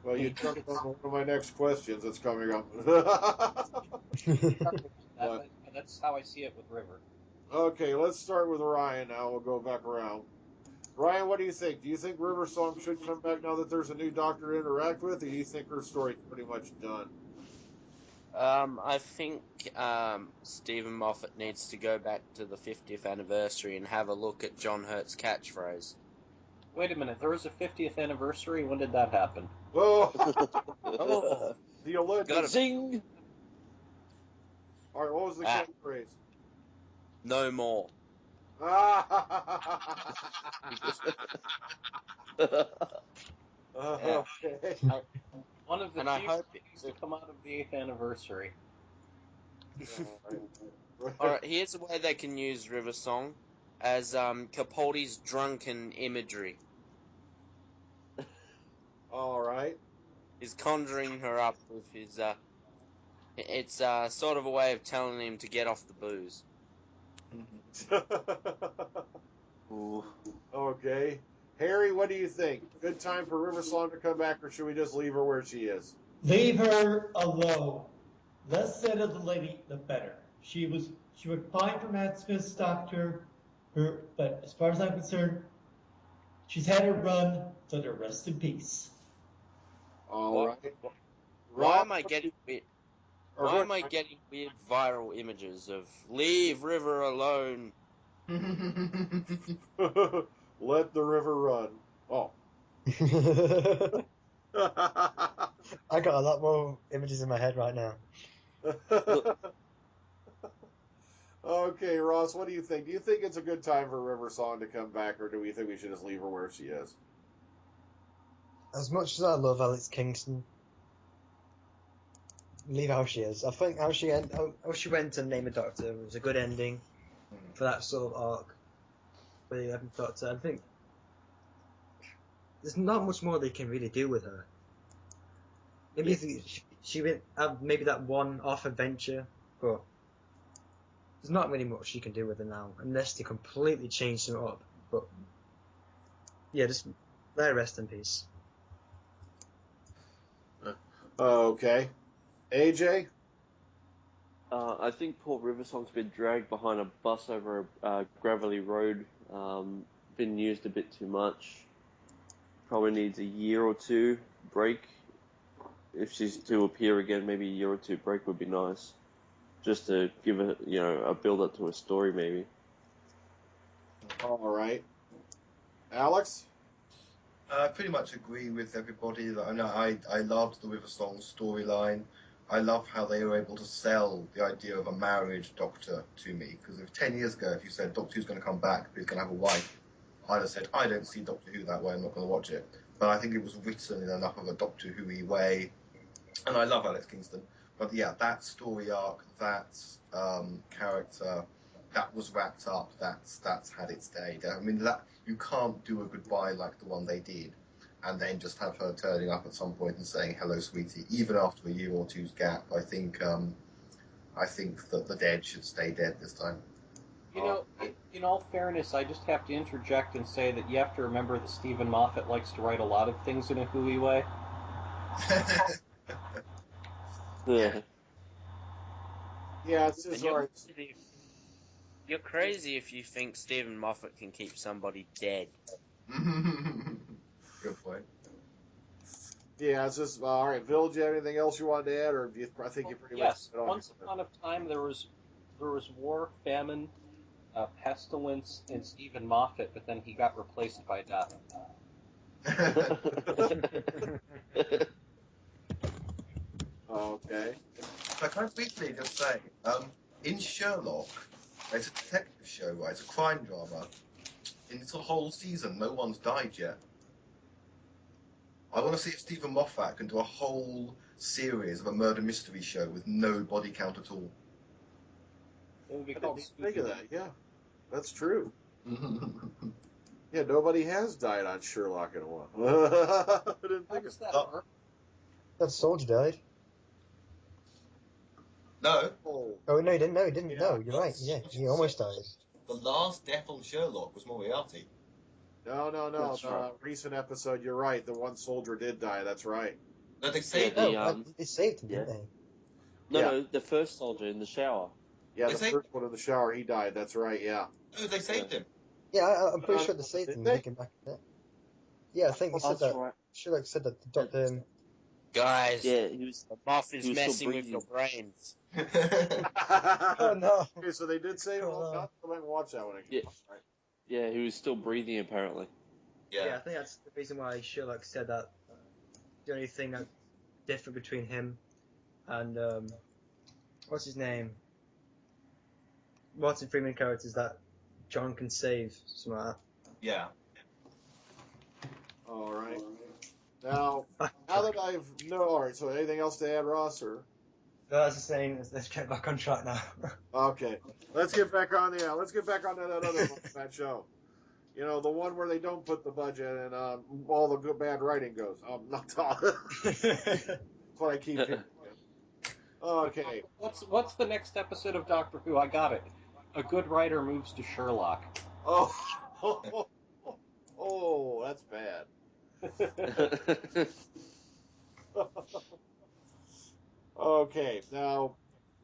Well, you jumped on one of my next questions that's coming up. That's how I see it with River. Okay, let's start with Ryan now. We'll go back around. Ryan, what do you think? Do you think River Song should come back now that there's a new Doctor to interact with, or do you think her story's pretty much done? I think Stephen Moffat needs to go back to the 50th anniversary and have a look at John Hurt's catchphrase. Wait a minute, there was a 50th anniversary? When did that happen? Oh! Oh, The alleged. got it. Zing! Alright, what was the catchphrase? No more. Okay. One of the And I few hope things to come out of the 8th anniversary. Alright, here's a way they can use River Song as Capaldi's drunken imagery. Alright. He's conjuring her up with his, it's sort of a way of telling him to get off the booze. Ooh. Okay. Harry, what do you think? Good time for River Song to come back, or should we just leave her where she is? Leave her alone. Less said of the lady, the better. She went fine for Matt Smith's Doctor, but as far as I'm concerned, she's had her run, so to rest in peace. Alright. Why am I getting weird? Why am I getting weird viral images of leave River alone? Let the river run. Oh. I got a lot more images in my head right now. Okay, Ross, what do you think? Do you think it's a good time for River Song to come back, or do we think we should just leave her where she is? As much as I love Alex Kingston, leave how she is. I think how she went to Name a Doctor was a good ending for that sort of arc for the 11th Doctor. I think there's not much more they can really do with her. Maybe if she went have maybe that one-off adventure, but there's not really much you can do with her now unless they completely change them up. But yeah, just let her rest in peace. Okay. AJ? I think poor Riversong's been dragged behind a bus over a gravelly road, been used a bit too much. probably needs a year or two break. If she's to appear again, maybe a year or two break would be nice. Just to give a a build up to a story, maybe. All right, Alex. I pretty much agree with everybody. I loved the River Song storyline. I love how they were able to sell the idea of a married Doctor to me. Because if 10 years ago, if you said Doctor Who's going to come back, but he's going to have a wife, I'd have said, I don't see Doctor Who that way, I'm not going to watch it. But I think it was written in enough of a Doctor Who-y way. And I love Alex Kingston. But yeah, that story arc, that character, that was wrapped up, that's had its day. I mean, that you can't do a goodbye like the one they did, and then just have her turning up at some point and saying hello, sweetie, even after a year or two's gap. I think that the dead should stay dead this time. You know, in all fairness, I just have to interject and say that you have to remember that Stephen Moffat likes to write a lot of things in a hooey way. Yeah. Yeah, it's all right. You're crazy if you think Stephen Moffat can keep somebody dead. Good point. Yeah, it's just all right. Bill, do you have anything else you wanted to add, or do you, I think you pretty Yes, much? once upon a time there was war, famine, pestilence, and Stephen Moffat, but then he got replaced by death. Okay. So can I briefly just say, in Sherlock, it's a detective show, right? It's a crime drama. In this whole season, no one's died yet. I want to see if Stephen Moffat can do a whole series of a murder mystery show with no body count at all. It would be I called didn't think of that. Yeah, that's true. How Yeah, nobody has died on Sherlock in a while. I didn't How think does of that Oh. work? That soldier died. No, Oh, Oh no, he didn't. No, he didn't. Yeah. No, you're right. Yeah, he almost died. the last death on Sherlock was Moriarty. no. That's right. Recent episode, you're right. The one soldier did die. That's right. No, they saved Yeah, him. No, they saved him, yeah. didn't they? No, Yeah. no, the first soldier in the shower. Yeah, They the say- first one in the shower, he died. That's right. Yeah. No, they saved him. Yeah, I'm pretty sure they saved Did him. they? Thinking back at it. Yeah, I think he said That's that. right. Sherlock said that the doctor. Guys, Yeah, he was. the moth is he was still messing with your brains. Oh no! Okay, so they did say, Oh, well, no. I'll go back and watch that one again. Yeah. Right. Yeah, he was still breathing apparently. Yeah, Yeah. I think that's the reason why Sherlock said that the only thing that's different between him and what's his name? Martin Freeman character is that John can save, something like Yeah. All right. Now, that. now that I've all right. So, anything else to add, Ross? Or No, that's the same. Let's get back on track now. okay, let's get back on that other that show. You know, the one where they don't put the budget and all the good bad writing goes. Not all. That's what I keep hearing. Okay. What's the next episode of Doctor Who? I got it. A good writer moves to Sherlock. Oh, oh, that's bad. Okay, now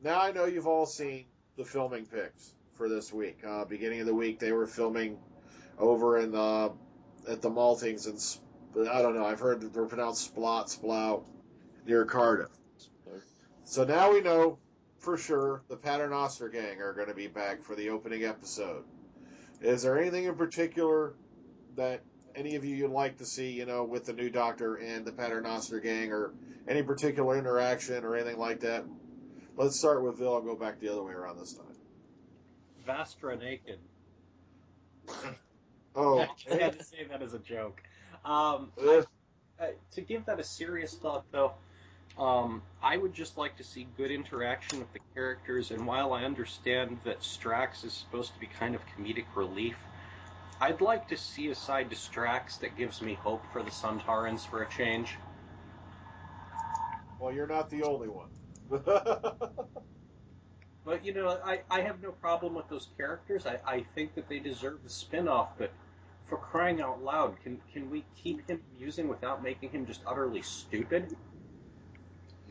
I know you've all seen the filming pics for this week. Beginning of the week, they were filming over in at the Maltings, and I don't know. I've heard that they're pronounced Splout near Cardiff. So now we know for sure the Paternoster gang are going to be back for the opening episode. Is there anything in particular that any of you'd like to see, you know, with the new Doctor and the Paternoster gang, or any particular interaction or anything like that? Let's start with Bill and go back the other way around this time. Vastra naked. Oh, I had to say that as a joke. To give that a serious thought, though, I would just like to see good interaction with the characters, and while I understand that Strax is supposed to be kind of comedic relief, I'd like to see a side to Strax that gives me hope for the Suntarans for a change. well, you're not the only one. But, you know, I have no problem with those characters. I think that they deserve the spin-off, but for crying out loud, can we keep him amusing without making him just utterly stupid?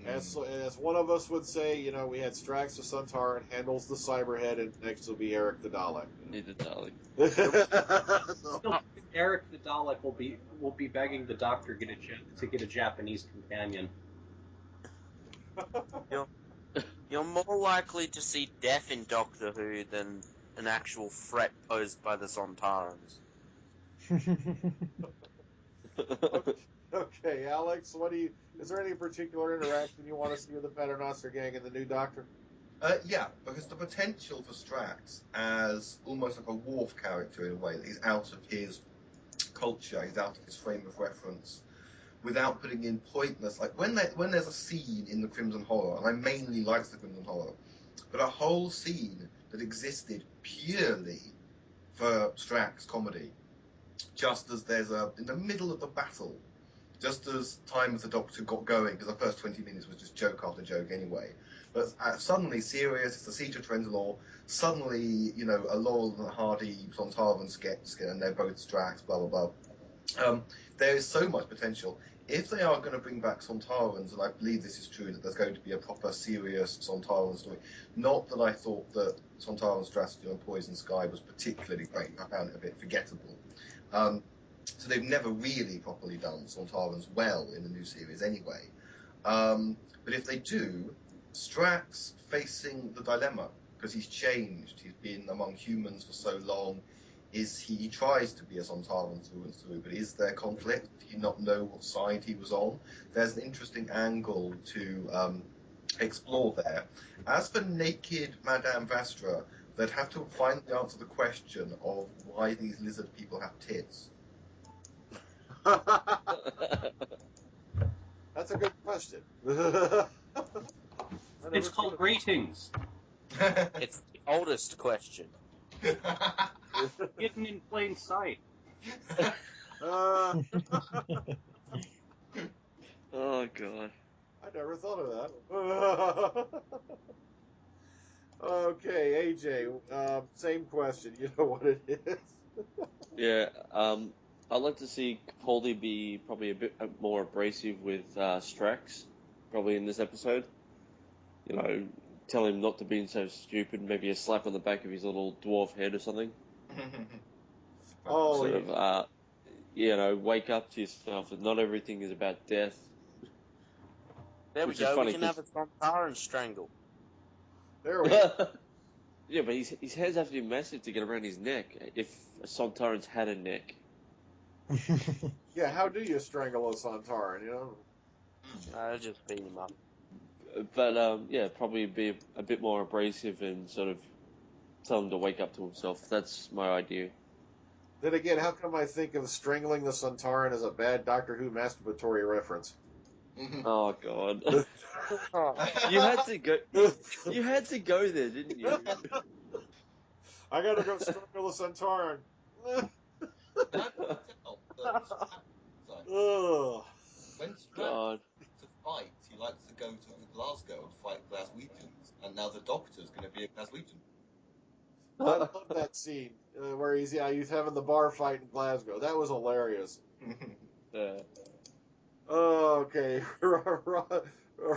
As one of us would say, you know, we had Strax the Suntaran handles the Cyberhead, and next will be Eric the Dalek. Need the Dalek. Still, Eric the Dalek will be begging the Doctor to get a Japanese companion. You're more likely to see death in Doctor Who than an actual threat posed by the Sontarans. Okay, Alex, is there any particular interaction you want to see with the Paternoster gang and the new Doctor? Yeah, because the potential for Strax as almost like a Worf character in a way, that he's out of his culture, he's out of his frame of reference, without putting in pointless, like when there's a scene in the Crimson Horror, and I mainly like the Crimson Horror, but a whole scene that existed purely for Strax comedy, just as in the middle of the battle, just as time with the Doctor got going, because the first 20 minutes was just joke after joke anyway. But suddenly, Sirius, it's the siege of Trenzalore, suddenly, you know, a Laurel and Hardy Sontaran sketch, and they're both Strax, blah, blah, blah. There is so much potential. If they are going to bring back Sontarans, and I believe this is true, that there's going to be a proper serious Sontaran story. Not that I thought that Sontaran strategy on Poison Sky was particularly great. I found it a bit forgettable. So they've never really properly done Sontarans well in the new series anyway. But if they do, Strax facing the dilemma, because he's changed, he's been among humans for so long, he tries to be a Sontaran through and through, but is there conflict? Do you not know what side he was on? There's an interesting angle to explore there. As for naked Madame Vastra, they'd have to finally answer the question of why these lizard people have tits. That's a good question. It's called ratings. It's the oldest question. Hidden in plain sight. Oh god. I never thought of that. Okay, AJ, same question. You know what it is. Yeah, I'd like to see Capaldi be probably a bit more abrasive with Strax, probably in this episode. You know, tell him not to be so stupid, maybe a slap on the back of his little dwarf head or something. Oh, Sort of, you know, wake up to yourself, and not everything is about death. There we Which is go, funny, we can have a Sontaran strangle. there we go. Yeah, but his heads have to be massive to get around his neck, if a Sontaran's had a neck. Yeah, how do you strangle a Sontaran, you know? I'll just beat him up. But, yeah, probably be a bit more abrasive and sort of tell him to wake up to himself. That's my idea. Then again, how come I think of strangling the Sontaran as a bad Doctor Who masturbatory reference? Oh god. You had to go. You had to go there, didn't you? I gotta go strangle the Sontaran. Ugh. When Strax God. to fight, he likes to go to Glasgow and fight Glaswegians, and now the Doctor's going to be a Glaswegian. I love that scene where he's having the bar fight in Glasgow. That was hilarious. Okay,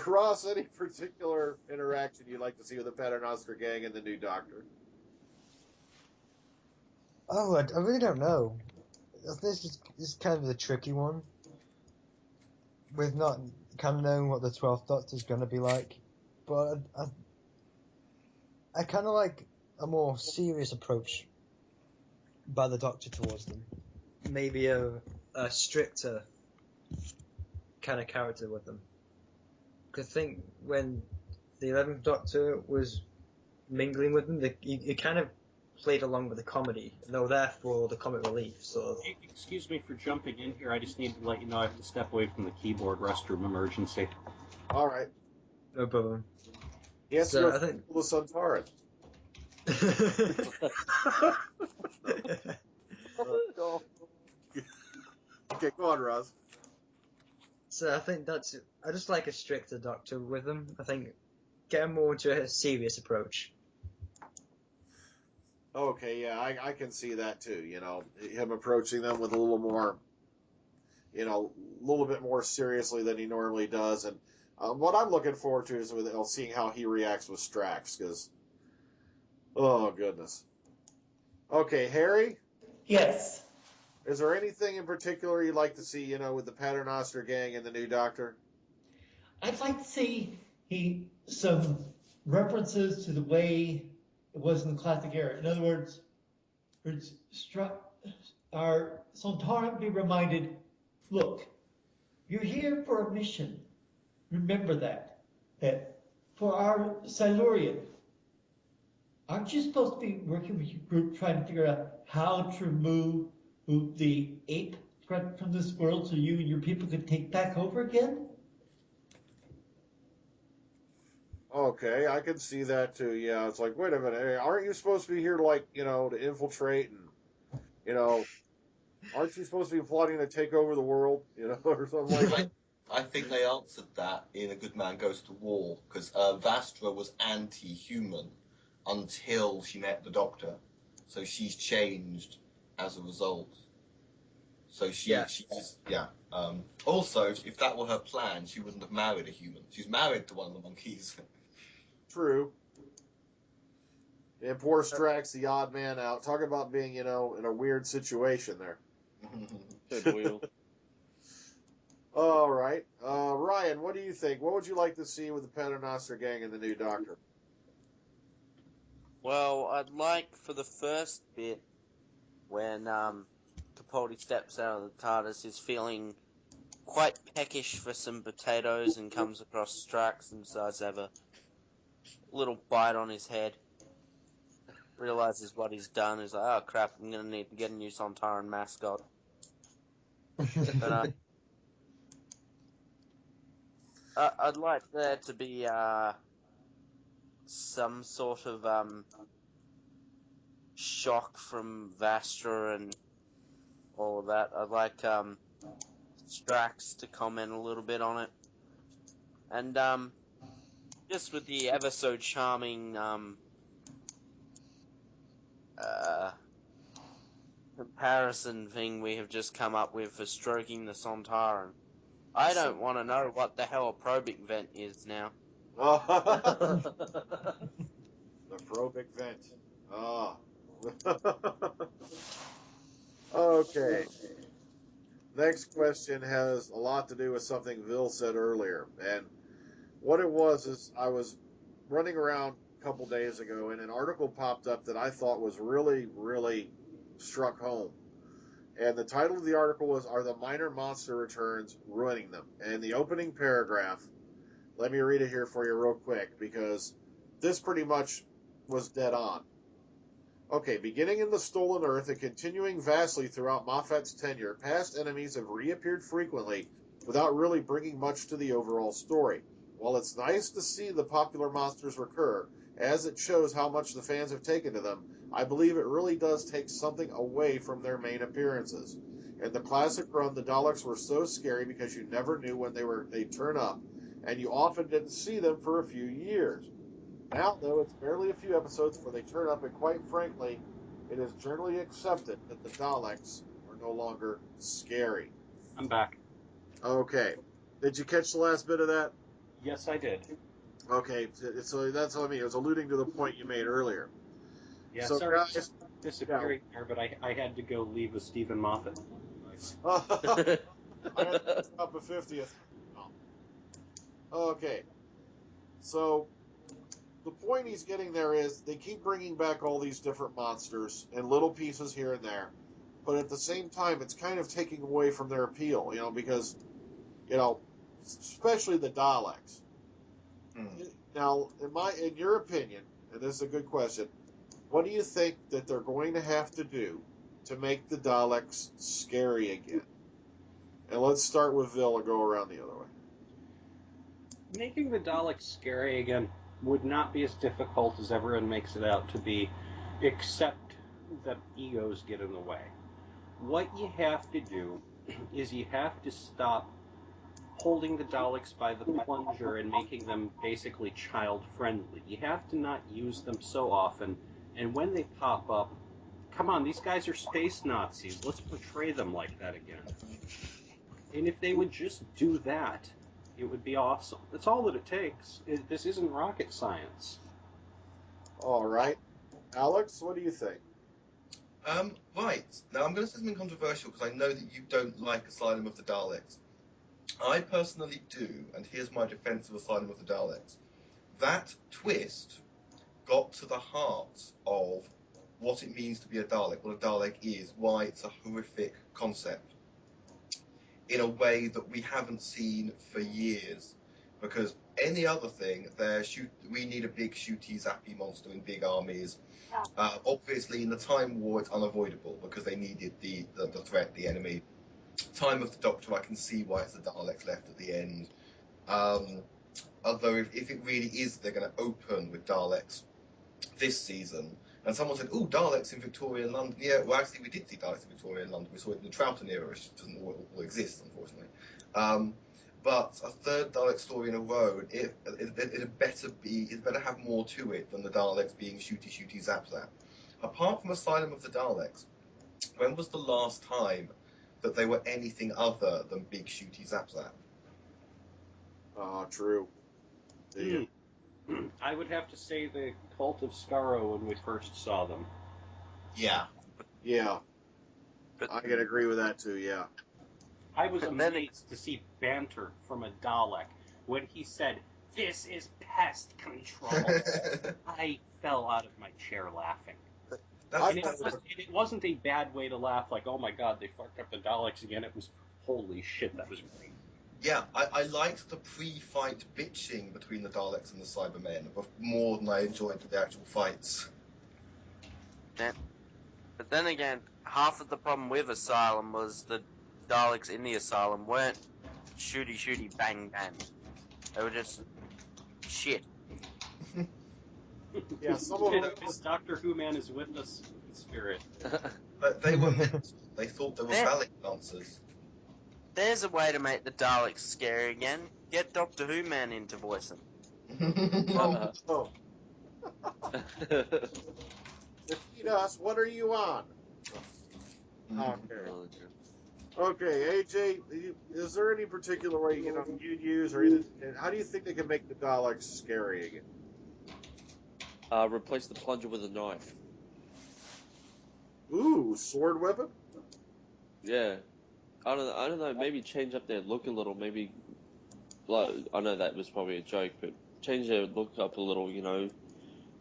Ross, any particular interaction you'd like to see with the Paternoster gang and the new Doctor? Oh, I really don't know. This is kind of the tricky one. With not kind of knowing what the 12th Doctor's going to be like. But I kind of like a more serious approach by the Doctor towards them. Maybe a stricter kind of character with them. Because I think when the 11th Doctor was mingling with them, he kind of played along with the comedy. And they were there for the comic relief, sort of. Excuse me for jumping in here. I just need to let you know I have to step away from the keyboard. Restroom emergency. All right. No problem. He has So, to I think... go the Sontaran. Okay, go on, Ross. So I think I just like a stricter Doctor with them. I think get him more into a serious approach. Okay, yeah, I can see that too. You know, him approaching them with a little more, you know, a little bit more seriously than he normally does, and What I'm looking forward to is seeing how he reacts with Strax, because, oh, goodness. Okay, Harry? Yes. Is there anything in particular you'd like to see, with the Paternoster gang and the new Doctor? I'd like to see some references to the way it was in the classic era. In other words, our Sontaran be reminded, look, you're here for a mission. Remember that for our Silurian, aren't you supposed to be working with your group trying to figure out how to remove the ape threat from this world so you and your people can take back over again? Okay, I can see that too. Yeah, it's like, wait a minute, hey, aren't you supposed to be here to infiltrate and, aren't you supposed to be plotting to take over the world, or something like that? I think they answered that in A Good Man Goes to War, because Vastra was anti-human until she met the Doctor, so she's changed as a result. So also, if that were her plan, she wouldn't have married a human. She's married to one of the monkeys. True. And poor Strax, the odd man out. Talk about being, in a weird situation there. Third wheel. All right. Ryan, what do you think? What would you like to see with the Paternoster gang and the new Doctor? Well, I'd like for the first bit when Capaldi steps out of the TARDIS, he's feeling quite peckish for some potatoes and comes across Strax and decides to have a little bite on his head. Realizes what he's done. He's like, oh crap, I'm going to need to get a new Sontaran mascot. But I'd like there to be some sort of shock from Vastra and all of that. I'd like Strax to comment a little bit on it. And just with the ever so charming comparison thing we have just come up with for stroking the Sontaran. I don't want to know what the hell a probic vent is now. The probic vent. Ah. Okay. Next question has a lot to do with something Vil said earlier. And what it was is I was running around a couple days ago and an article popped up that I thought was really, really struck home. And the title of the article was, Are the Minor Monster Returns Ruining Them? And the opening paragraph, let me read it here for you real quick, because this pretty much was dead on. Okay, beginning in the Stolen Earth and continuing vastly throughout Moffat's tenure, past enemies have reappeared frequently without really bringing much to the overall story. While it's nice to see the popular monsters recur, as it shows how much the fans have taken to them, I believe it really does take something away from their main appearances. In the classic run, the Daleks were so scary because you never knew when they'd turn up, and you often didn't see them for a few years. Now, though, it's barely a few episodes where they turn up, and quite frankly, it is generally accepted that the Daleks are no longer scary. I'm back. Okay. Did you catch the last bit of that? Yes, I did. Okay, so that's what I mean. It was alluding to the point you made earlier. Yeah, so, sorry guys, disappearing there, but I had to go leave with Stephen Moffat. I had to up a 50th. Okay. So, the point he's getting there is they keep bringing back all these different monsters in little pieces here and there, but at the same time, it's kind of taking away from their appeal, because, especially the Daleks. Now, in your opinion, and this is a good question, what do you think that they're going to have to do to make the Daleks scary again? And let's start with Vil and go around the other way. Making the Daleks scary again would not be as difficult as everyone makes it out to be, except that egos get in the way. What you have to do is you have to stop holding the Daleks by the plunger and making them basically child-friendly. You have to not use them so often, and when they pop up, come on, these guys are space Nazis. Let's portray them like that again. And if they would just do that, It would be awesome. That's all that it takes. This isn't rocket science. All right. Alex, what do you think? Right. Now, I'm going to say something controversial because I know that you don't like Asylum of the Daleks. I personally do, and here's my defense of Asylum of the Daleks. That twist got to the heart of what it means to be a Dalek, what a Dalek is, why it's a horrific concept, in a way that we haven't seen for years. Because any other thing, we need a big shooty, zappy monster in big armies. Obviously, in the Time War, it's unavoidable because they needed the threat, the enemy. Time of the Doctor, I can see why it's the Daleks left at the end. Although if it really is, they're going to open with Daleks this season. And someone said, "Oh, Daleks in Victorian London." Yeah, well, actually, we did see Daleks in Victorian London. We saw it in the Troughton era, which doesn't all exist, unfortunately. But a third Dalek story in a row, it better have more to it than the Daleks being shooty, zap. Apart from Asylum of the Daleks, when was the last time that they were anything other than big shooty, zap? True. I would have to say the Cult of Skaro when we first saw them. Yeah. Yeah. I can agree with that too, yeah. I was amazed to see banter from a Dalek when he said, "This is pest control." I fell out of my chair laughing. And it wasn't a bad way to laugh, like, "Oh my god, they fucked up the Daleks again." It was, holy shit, that was great. Yeah, I liked the pre-fight bitching between the Daleks and the Cybermen more than I enjoyed the actual fights. But then again, half of the problem with Asylum was the Daleks in the Asylum weren't shooty, bang, bang. They were just shit. Yeah, some of them... This Doctor Who man is with us in spirit. But they were they thought they were ballet dancers. There's a way to make the Daleks scary again. Get Doctor Who man in to voice them. Oh. Defeat us, what are you on? Okay, AJ, is there any particular way you'd use, or how do you think they can make the Daleks scary again? Replace the plunger with a knife. Ooh, sword weapon? Yeah. I don't know, maybe change up their look a little, maybe, like, I know that was probably a joke, but change their look up a little,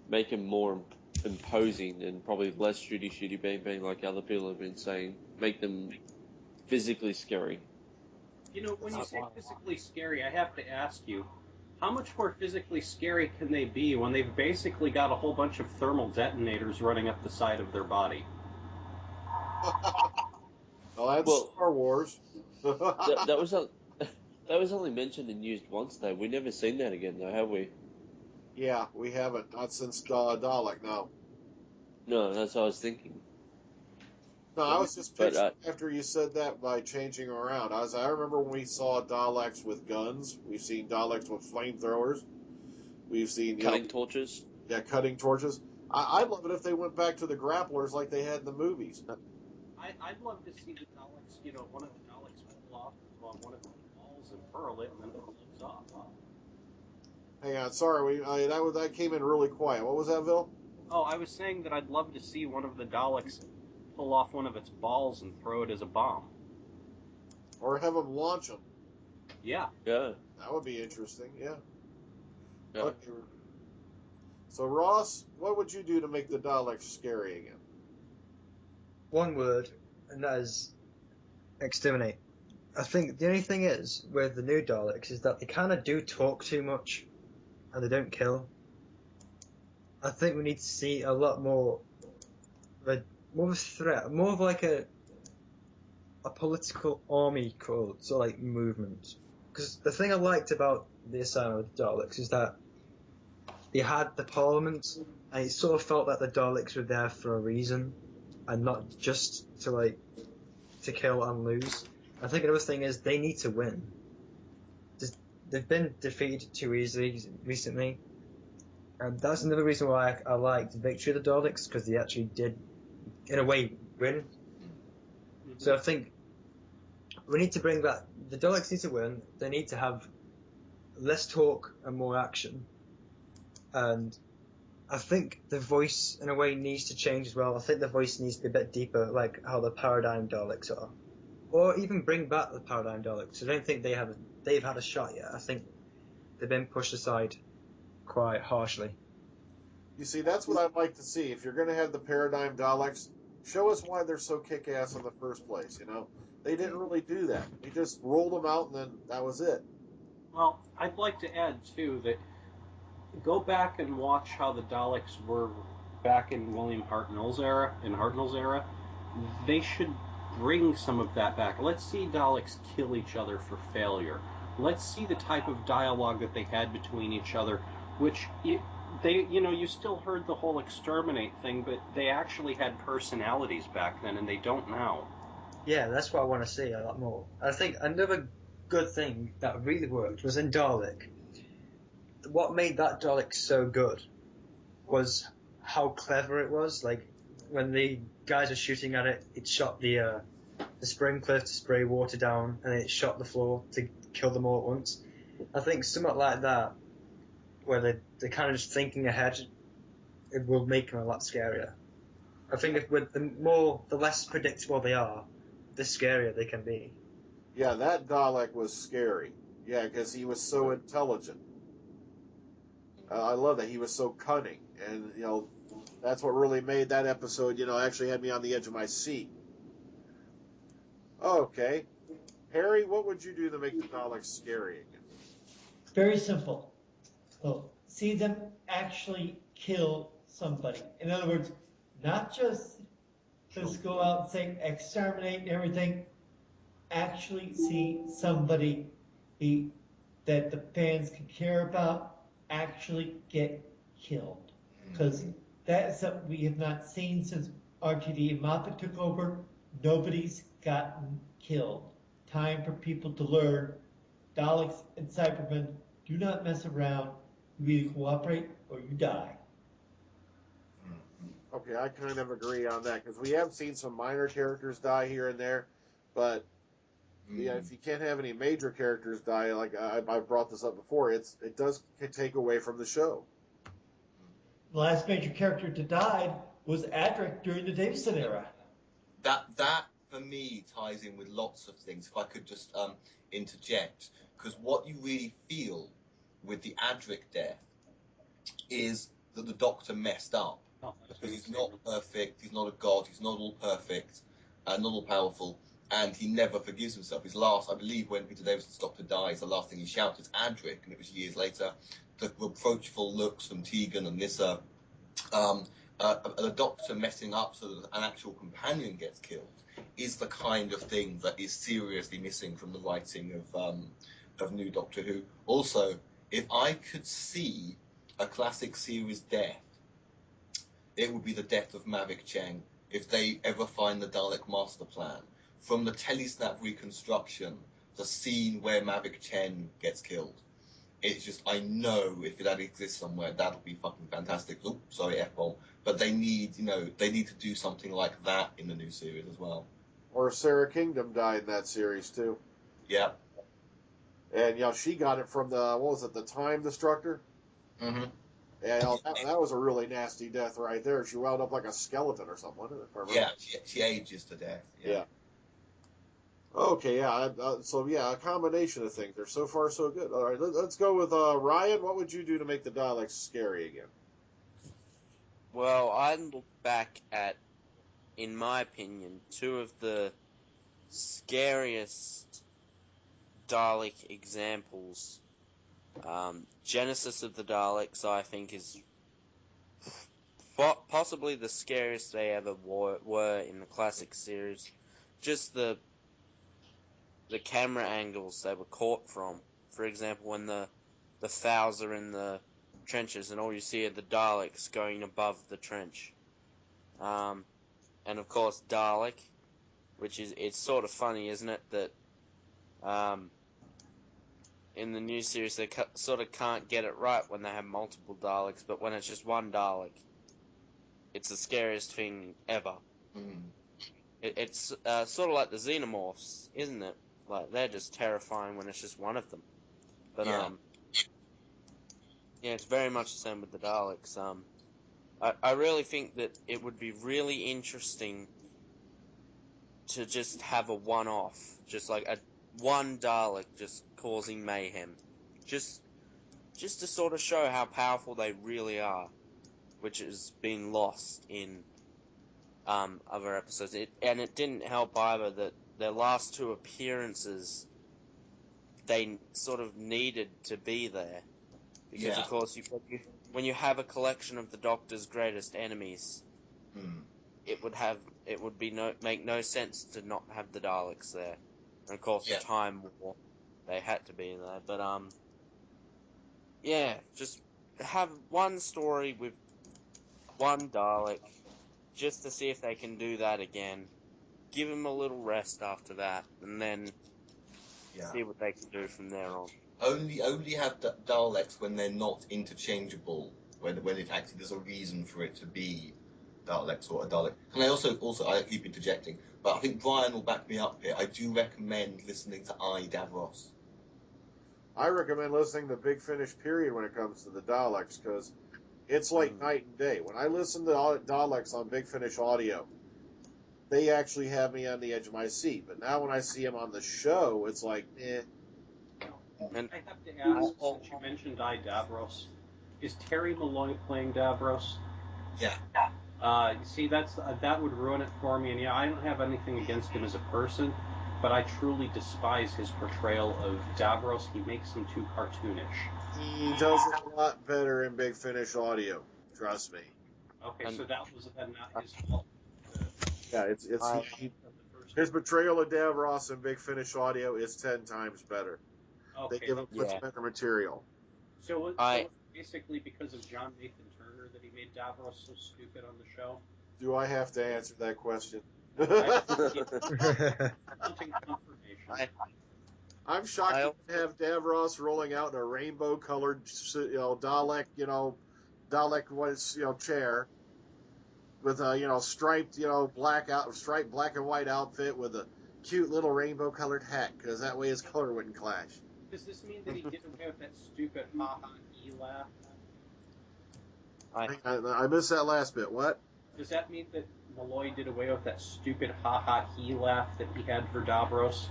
make them more imposing and probably less shooty, bang, bang, like other people have been saying. Make them physically scary. When you say physically scary, I have to ask you, how much more physically scary can they be when they've basically got a whole bunch of thermal detonators running up the side of their body? Well, that's Star Wars. that was only mentioned and used once, though. We've never seen that again, though, have we? Yeah, we haven't. Not since Dalek, no. No, that's what I was thinking. No, I was just picturing after you said that by changing around. I remember when we saw Daleks with guns. We've seen Daleks with flamethrowers. We've seen cutting torches. Yeah, cutting torches. I'd love it if they went back to the grapplers like they had in the movies. I'd love to see the Daleks, one of the Daleks pull off one of the balls and hurl it, and then it blows off. Hang on, sorry, that came in really quiet. What was that, Vil? Oh, I was saying that I'd love to see one of the Daleks pull off one of its balls and throw it as a bomb. Or have them launch them. Yeah. Yeah. That would be interesting, yeah. Yeah. So, Ross, what would you do to make the Daleks scary again? One word, and that is exterminate. I think the only thing is, with the new Daleks, is that they kind of do talk too much, and they don't kill. I think we need to see a lot more of a threat, more of like a political army sort of like movement. Because the thing I liked about the Asylum of the Daleks is that they had the Parliament, and it sort of felt that the Daleks were there for a reason, and not just to kill and lose. I think another thing is they need to win. They've been defeated too easily recently, and that's another reason why I liked Victory of the Daleks, because they actually did, in a way, win. Mm-hmm. So I think we need to bring that. The Daleks need to win. They need to have less talk and more action. And I think the voice, in a way, needs to change as well. I think the voice needs to be a bit deeper, like how the Paradigm Daleks are. Or even bring back the Paradigm Daleks. I don't think they've had a shot yet. I think they've been pushed aside quite harshly. You see, that's what I'd like to see. If you're going to have the Paradigm Daleks, show us why they're so kick-ass in the first place, you know? They didn't really do that. They just rolled them out, and then that was it. Well, I'd like to add, too, that go back and watch how the Daleks were back in William Hartnell's era. They should bring some of that back. Let's see Daleks kill each other for failure. Let's see the type of dialogue that they had between each other, which you still heard the whole exterminate thing, but they actually had personalities back then, and they don't now. Yeah, that's what I want to see a lot more. I think another good thing that really worked was in Dalek. What made that Dalek so good was how clever it was. Like, when the guys are shooting at it, it shot the sprinkler to spray water down, and it shot the floor to kill them all at once. I think something like that, where they're kind of just thinking ahead, it will make them a lot scarier. I think if with the less predictable they are, the scarier they can be. Yeah, that Dalek was scary. Yeah, because he was so intelligent. I love that he was so cunning, and that's what really made that episode. Actually had me on the edge of my seat. Okay, Harry, what would you do to make the Daleks scary again? Very simple. Well, see them actually kill somebody. In other words, not just go out and say exterminate and everything. Actually see somebody that the fans can care about actually get killed. Because that is something we have not seen since RTD and Moffat took over. Nobody's gotten killed. Time for people to learn. Daleks and Cybermen do not mess around. You either cooperate or you die. Okay, I kind of agree on that, because we have seen some minor characters die here and there, but yeah, if you can't have any major characters die, like I've brought this up before, it does take away from the show. The last major character to die was Adric during the Davison era. That for me ties in with lots of things. If I could just interject, because what you really feel with the Adric death is that the Doctor messed up. Because he's not perfect, he's not a god, he's not all perfect, not all powerful, and he never forgives himself. His last, I believe, when Peter Davison's Doctor dies, the last thing he shouts is Adric, and it was years later. The reproachful looks from Tegan and Nyssa, the Doctor messing up so that an actual companion gets killed, is the kind of thing that is seriously missing from the writing of New Doctor Who. Also, if I could see a classic series death, it would be the death of Mavic Cheng if they ever find the Dalek master plan. From the telesnap reconstruction, the scene where Mavic Cheng gets killed. It's just, I know if that exists somewhere, that'll be fucking fantastic. Oops, sorry, F-bomb. But they need to do something like that in the new series as well. Or Sarah Kingdom died in that series too. Yeah. And she got it from the Time Destructor? Mm-hmm. And that was a really nasty death right there. She wound up like a skeleton or something, wasn't it? Yeah, she ages to death. Yeah. Okay, yeah. A combination of things. They're so far so good. All right, let's go with Ryan. What would you do to make the Daleks scary again? Well, I look back at, in my opinion, two of the scariest Dalek examples. Genesis of the Daleks, I think, is possibly the scariest they ever were in the classic series. Just the camera angles they were caught from. For example, when the Thals are in the trenches and all you see are the Daleks going above the trench. And of course Dalek, which it's sort of funny, isn't it, that in the new series they sort of can't get it right when they have multiple Daleks, but when it's just one Dalek, it's the scariest thing ever. Mm. It's sort of like the Xenomorphs, isn't it? Like, they're just terrifying when it's just one of them. But Yeah. Yeah, it's very much the same with the Daleks. I really think that it would be really interesting to just have a one-off, just like one Dalek just causing mayhem, just to sort of show how powerful they really are, which has been lost in other episodes. And it didn't help either that their last two appearances, they sort of needed to be there. Because, of course, when you have a collection of the Doctor's greatest enemies, it would make no sense to not have the Daleks there. And, of course, the Time War, they had to be there. But, just have one story with one Dalek, just to see if they can do that again. Give them a little rest after that, and then see what they can do from there on. Only have Daleks when they're not interchangeable, when it actually there's a reason for it to be Daleks or a Dalek. And I also I keep interjecting, but I think Brian will back me up here. I do recommend listening to I, Davros. I recommend listening to Big Finish period when it comes to the Daleks, because it's like night and day. When I listen to Daleks on Big Finish audio, they actually have me on the edge of my seat. But now when I see them on the show, it's like, eh. And I have to ask, since you mentioned Davros, is Terry Malloy playing Davros? Yeah. You see, that would ruin it for me. And I don't have anything against him as a person, but I truly despise his portrayal of Davros. He makes him too cartoonish. He does it a lot better in Big Finish audio. Trust me. Okay, so that was not his fault. Yeah, his portrayal of Davros in Big Finish audio is 10 times better. Okay, they give him much better material. So it's basically because of John Nathan Turner that he made Davros so stupid on the show? Do I have to answer that question? I'm shocked to have Davros rolling out in a rainbow-colored, Dalek, chair with a, striped, striped black and white outfit with a cute little rainbow-colored hat, because that way his color wouldn't clash. Does this mean that he did away with that stupid ha-ha-he laugh? I missed that last bit. What? Does that mean that Malloy did away with that stupid ha-ha-he laugh that he had for Davros?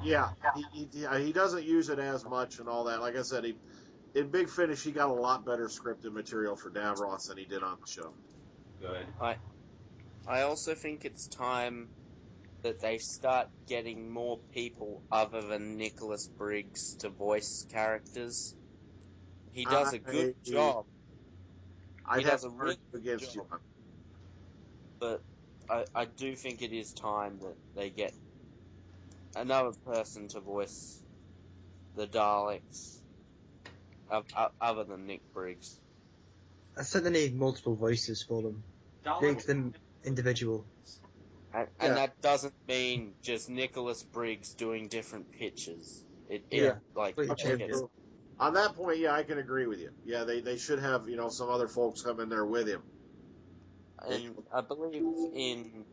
Yeah, he doesn't use it as much and all that. Like I said, in Big Finish, he got a lot better scripted material for Davros than he did on the show. Good. I also think it's time that they start getting more people other than Nicholas Briggs to voice characters. He does a good job. He does a really good job. But I do think it is time that they get another person to voice the Daleks other than Nick Briggs. I think they need multiple voices for them. Make them individual. And that doesn't mean just Nicholas Briggs doing different pitches. On that point, I can agree with you. Yeah, they should have, some other folks come in there with him. And I believe in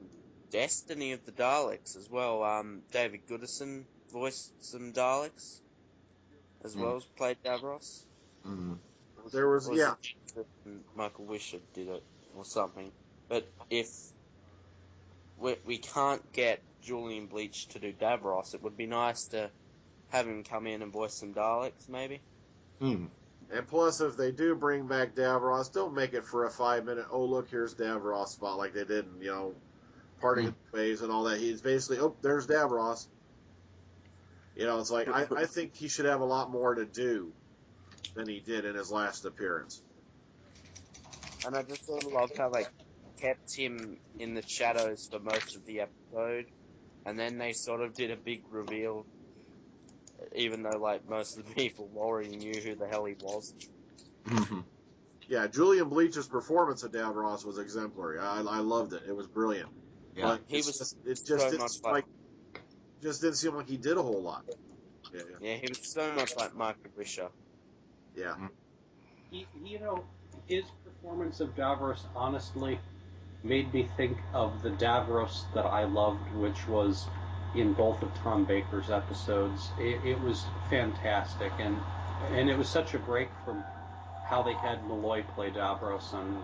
Destiny of the Daleks as well, David Goodison voiced some Daleks as well as played Davros. Mm-hmm. There was Michael Wisher did it or something. But if we can't get Julian Bleach to do Davros, it would be nice to have him come in and voice some Daleks, maybe. And plus, if they do bring back Davros, don't make it for a 5-minute, oh, look, here's Davros spot like they did in, Parting of the Ways and all that. He's basically, oh, there's Davros. It's like, I think he should have a lot more to do than he did in his last appearance. And I just sort of loved how they kept him in the shadows for most of the episode, and then they sort of did a big reveal, even though, most of the people already knew who the hell he was. Mm-hmm. Yeah, Julian Bleach's performance of Davros was exemplary. I loved it. It was brilliant. Yeah, but he just didn't seem like he did a whole lot. Yeah, he was so much like Michael Wisher. Yeah. His performance of Davros honestly made me think of the Davros that I loved, which was in both of Tom Baker's episodes. It was fantastic, and it was such a break from how they had Malloy play Davros under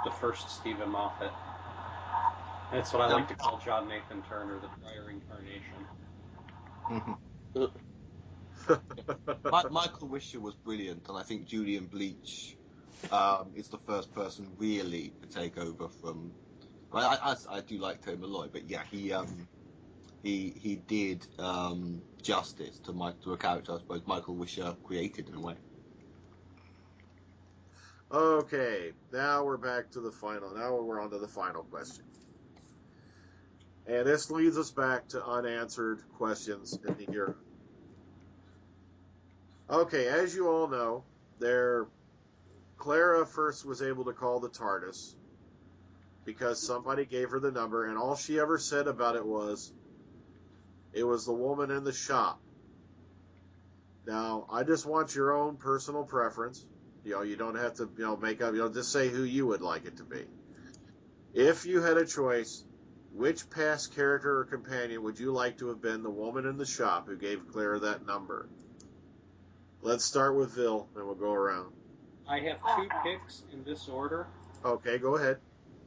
the first Stephen Moffat. That's what I like to call John Nathan Turner, the prior incarnation. Michael Wisher was brilliant, and I think Julian Bleach is the first person really to take over from. I do like Tony Malloy, but yeah, he did justice to a character I suppose Michael Wisher created in a way. Okay, now we're back to the final. Now we're on to the final question. And this leads us back to unanswered questions in the year. Okay, as you all know, Clara first was able to call the TARDIS because somebody gave her the number, and all she ever said about it was the woman in the shop. Now, I just want your own personal preference. You don't have to, make up, just say who you would like it to be. If you had a choice, which past character or companion would you like to have been the woman in the shop who gave Claire that number? Let's start with Vil, and we'll go around. I have 2 picks in this order. Okay, go ahead.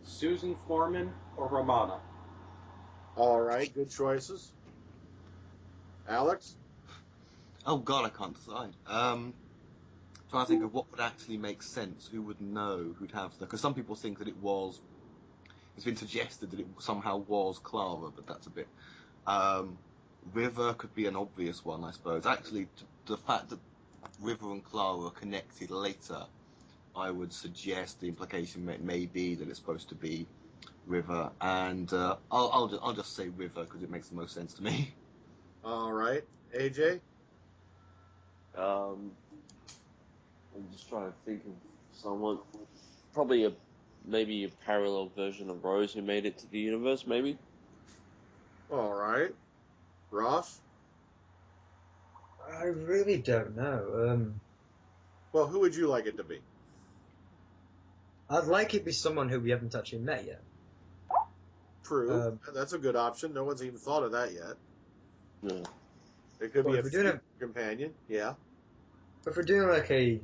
Susan Foreman or Romana. All right, good choices. Alex? Oh God, I can't decide. Trying to think of what would actually make sense. Who would know? Who'd have the? Because some people think that it's been suggested that it somehow was Clara, but that's a bit. River could be an obvious one, I suppose. Actually, the fact that River and Clara are connected later, I would suggest the implication may be that it's supposed to be River, and I'll just say River because it makes the most sense to me. All right, AJ. I'm just trying to think of someone. Probably maybe a parallel version of Rose who made it to the universe, maybe. All right, Ross. I really don't know. Well, who would you like it to be? I'd like it to be someone who we haven't actually met yet. True. That's a good option. No one's even thought of that yet. No. It could be a companion. Yeah. But if we're doing like a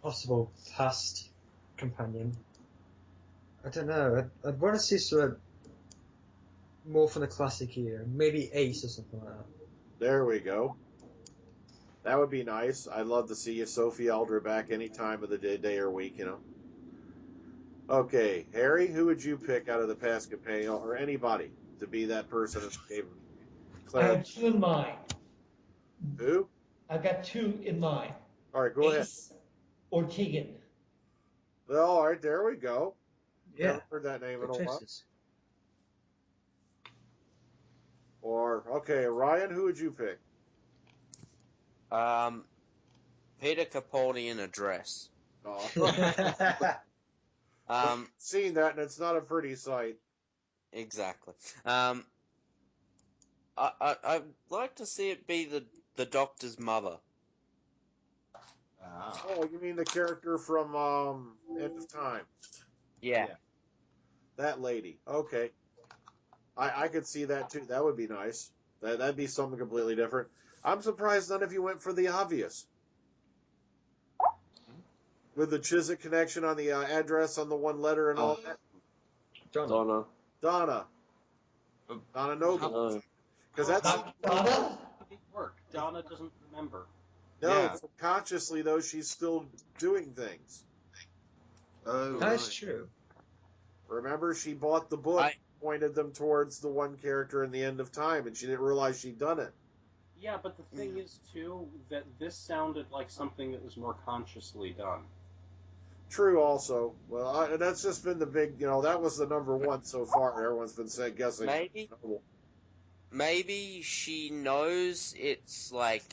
possible past companion, I don't know. I'd want to see sort of more from the classic era. Maybe Ace or something like that. There we go. That would be nice. I'd love to see Sophie Aldra back any time of the day or week, Okay, Harry, who would you pick out of the past companion or anybody to be that person that gave I have 2 in mind. Who? I've got 2 in mind. All right, go ahead. Or Tegan. Well, all right, there we go. Yeah. Never heard that name in a while. Or, okay, Ryan, who would you pick? Peter Capaldi in a dress. Oh. Seen that, and it's not a pretty sight. Exactly. I'd like to see it be the Doctor's mother. Oh, you mean the character from End of Time? Yeah. That lady. Okay. I could see that too. That would be nice. That'd be something completely different. I'm surprised none of you went for the obvious. With the Chiswick connection on the address on the one letter and all that. Donna. Donna Noble. Because that's Donna? Work. Donna doesn't remember. No, subconsciously though she's still doing things. Oh, That's true. Remember, she bought the book, pointed them towards the one character in the End of Time, and she didn't realize she'd done it. Yeah, but the thing is, too, that this sounded like something that was more consciously done. True, also. Well, that's just been the big, that was the number one so far. Everyone's been guessing. Maybe she knows it's, like,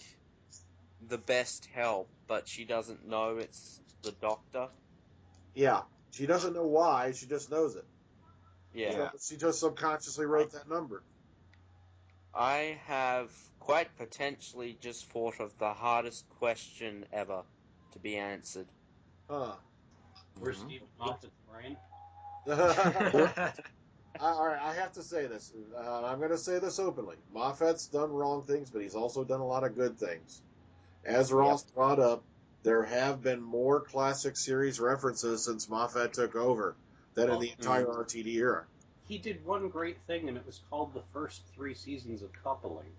the best help, but she doesn't know it's the Doctor. Yeah. She doesn't know why, she just knows it. Yeah. She just subconsciously wrote that number. I have quite potentially just thought of the hardest question ever to be answered. Huh. Where's Steve Moffat's brain? All right, I have to say this. I'm going to say this openly. Moffat's done wrong things, but he's also done a lot of good things. As Ross brought up, there have been more classic series references since Moffat took over than in the entire RTD era. He did one great thing, and it was called the first 3 seasons of coupling.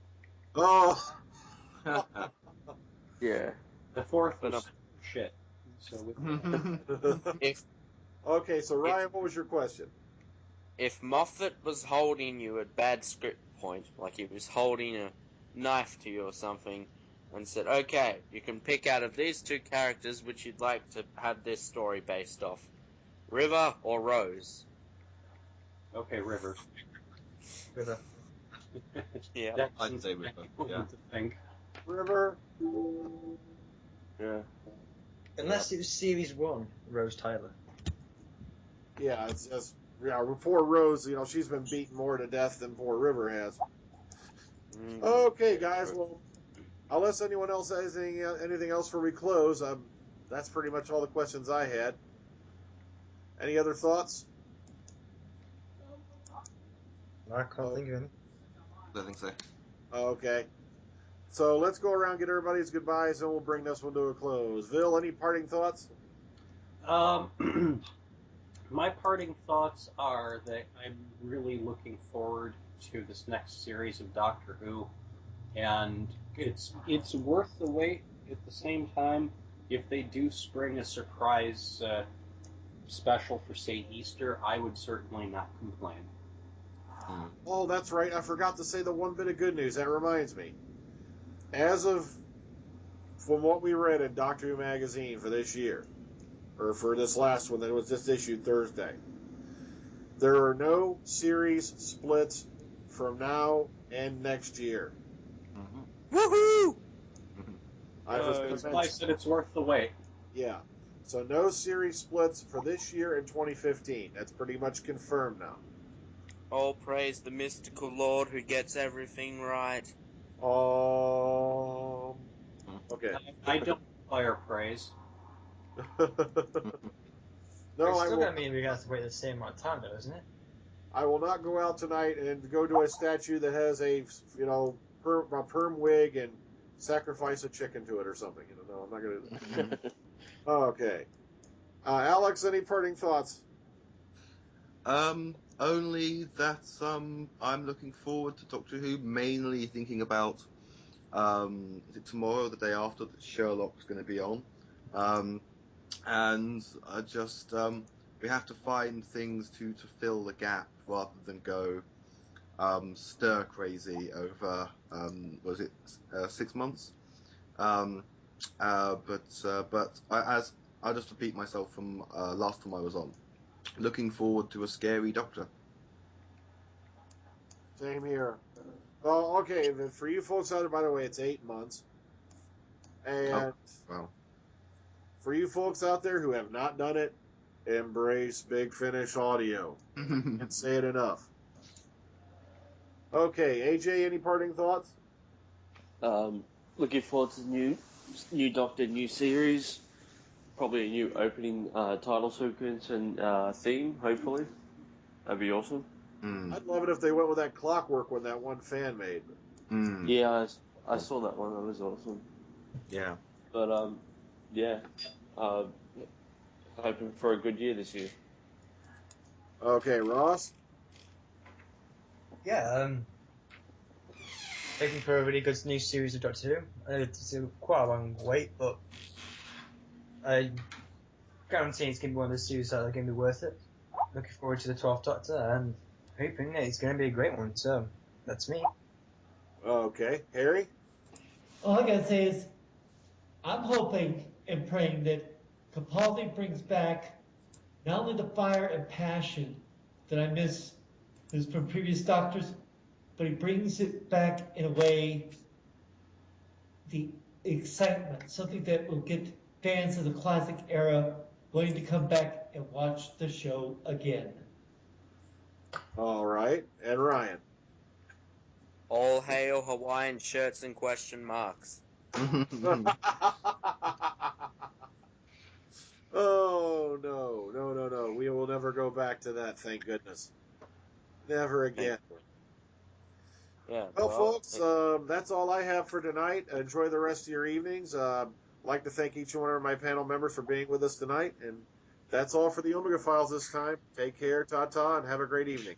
Oh, Yeah. The fourth was shit. So If okay, so Ryan, what was your question? if Moffat was holding you at bad script point, like he was holding a knife to you or something, and said, okay, you can pick out of these 2 characters which you'd like to have this story based off. River or Rose? okay, River. River. Yeah. I'd say River. Yeah. To think. River? Yeah. Unless it was series 1, Rose Tyler. Yeah, it's just poor Rose. She's been beaten more to death than poor River has. Okay, guys. Well, unless anyone else has anything else before we close, that's pretty much all the questions I had. Any other thoughts? I can't think of any. I don't think so. Okay. So let's go around and get everybody's goodbyes, and we'll bring this one to a close. Vil, any parting thoughts? My parting thoughts are that I'm really looking forward to this next series of Doctor Who, and it's worth the wait. At the same time, if they do spring a surprise special for, say, Easter, I would certainly not complain. Oh, that's right. I forgot to say the one bit of good news. That reminds me. From what we read in Doctor Who magazine for this year, or for this last one that was just issued Thursday, there are no series splits from now and next year. Woohoo! I said it's worth the wait. Yeah. So no series splits for this year in 2015. That's pretty much confirmed now. All praise the mystical Lord who gets everything right. Okay. I don't fire praise. No, It's still going to mean we have to wait the same amount of time, though, isn't it? I will not go out tonight and go to a statue that has a perm wig and sacrifice a chicken to it or something. No, I'm not going to. Okay. Alex, any parting thoughts? Only that I'm looking forward to Doctor Who, mainly thinking about is it tomorrow or the day after that Sherlock's going to be on, and I just we have to find things to fill the gap rather than go stir crazy over was it 6 months? But I just repeat myself from last time I was on. Looking forward to a scary Doctor. Same here. Oh, okay. For you folks out there, by the way, it's 8 months. And for you folks out there who have not done it, embrace Big Finish Audio. Can't say it enough. Okay, AJ, any parting thoughts? Looking forward to the new Doctor, new series. Probably a new opening title sequence and theme, hopefully. That'd be awesome. I'd love it if they went with that clockwork one that one fan made. Yeah, I saw that one. That was awesome. Yeah. But, yeah. Hoping for a good year this year. Okay, Ross? Yeah, looking for a really good new series of Doctor Who. It's quite a long wait, but I guarantee it's going to be one of those series that are going to be worth it. Looking forward to the 12th Doctor, and hoping that it's going to be a great one, so that's me. Okay. Harry? All I gotta say is, I'm hoping and praying that Capaldi brings back not only the fire and passion that I miss from previous Doctors, but he brings it back in a way, the excitement, something that will get fans of the classic era wanting to come back and watch the show again. All right. And Ryan? All hail Hawaiian shirts and question marks. Oh, no. We will never go back to that, thank goodness. Never again. Yeah. Well, folks, that's all I have for tonight. Enjoy the rest of your evenings. I'd like to thank each one of my panel members for being with us tonight. And that's all for the Omega Files this time. Take care, ta-ta, and have a great evening.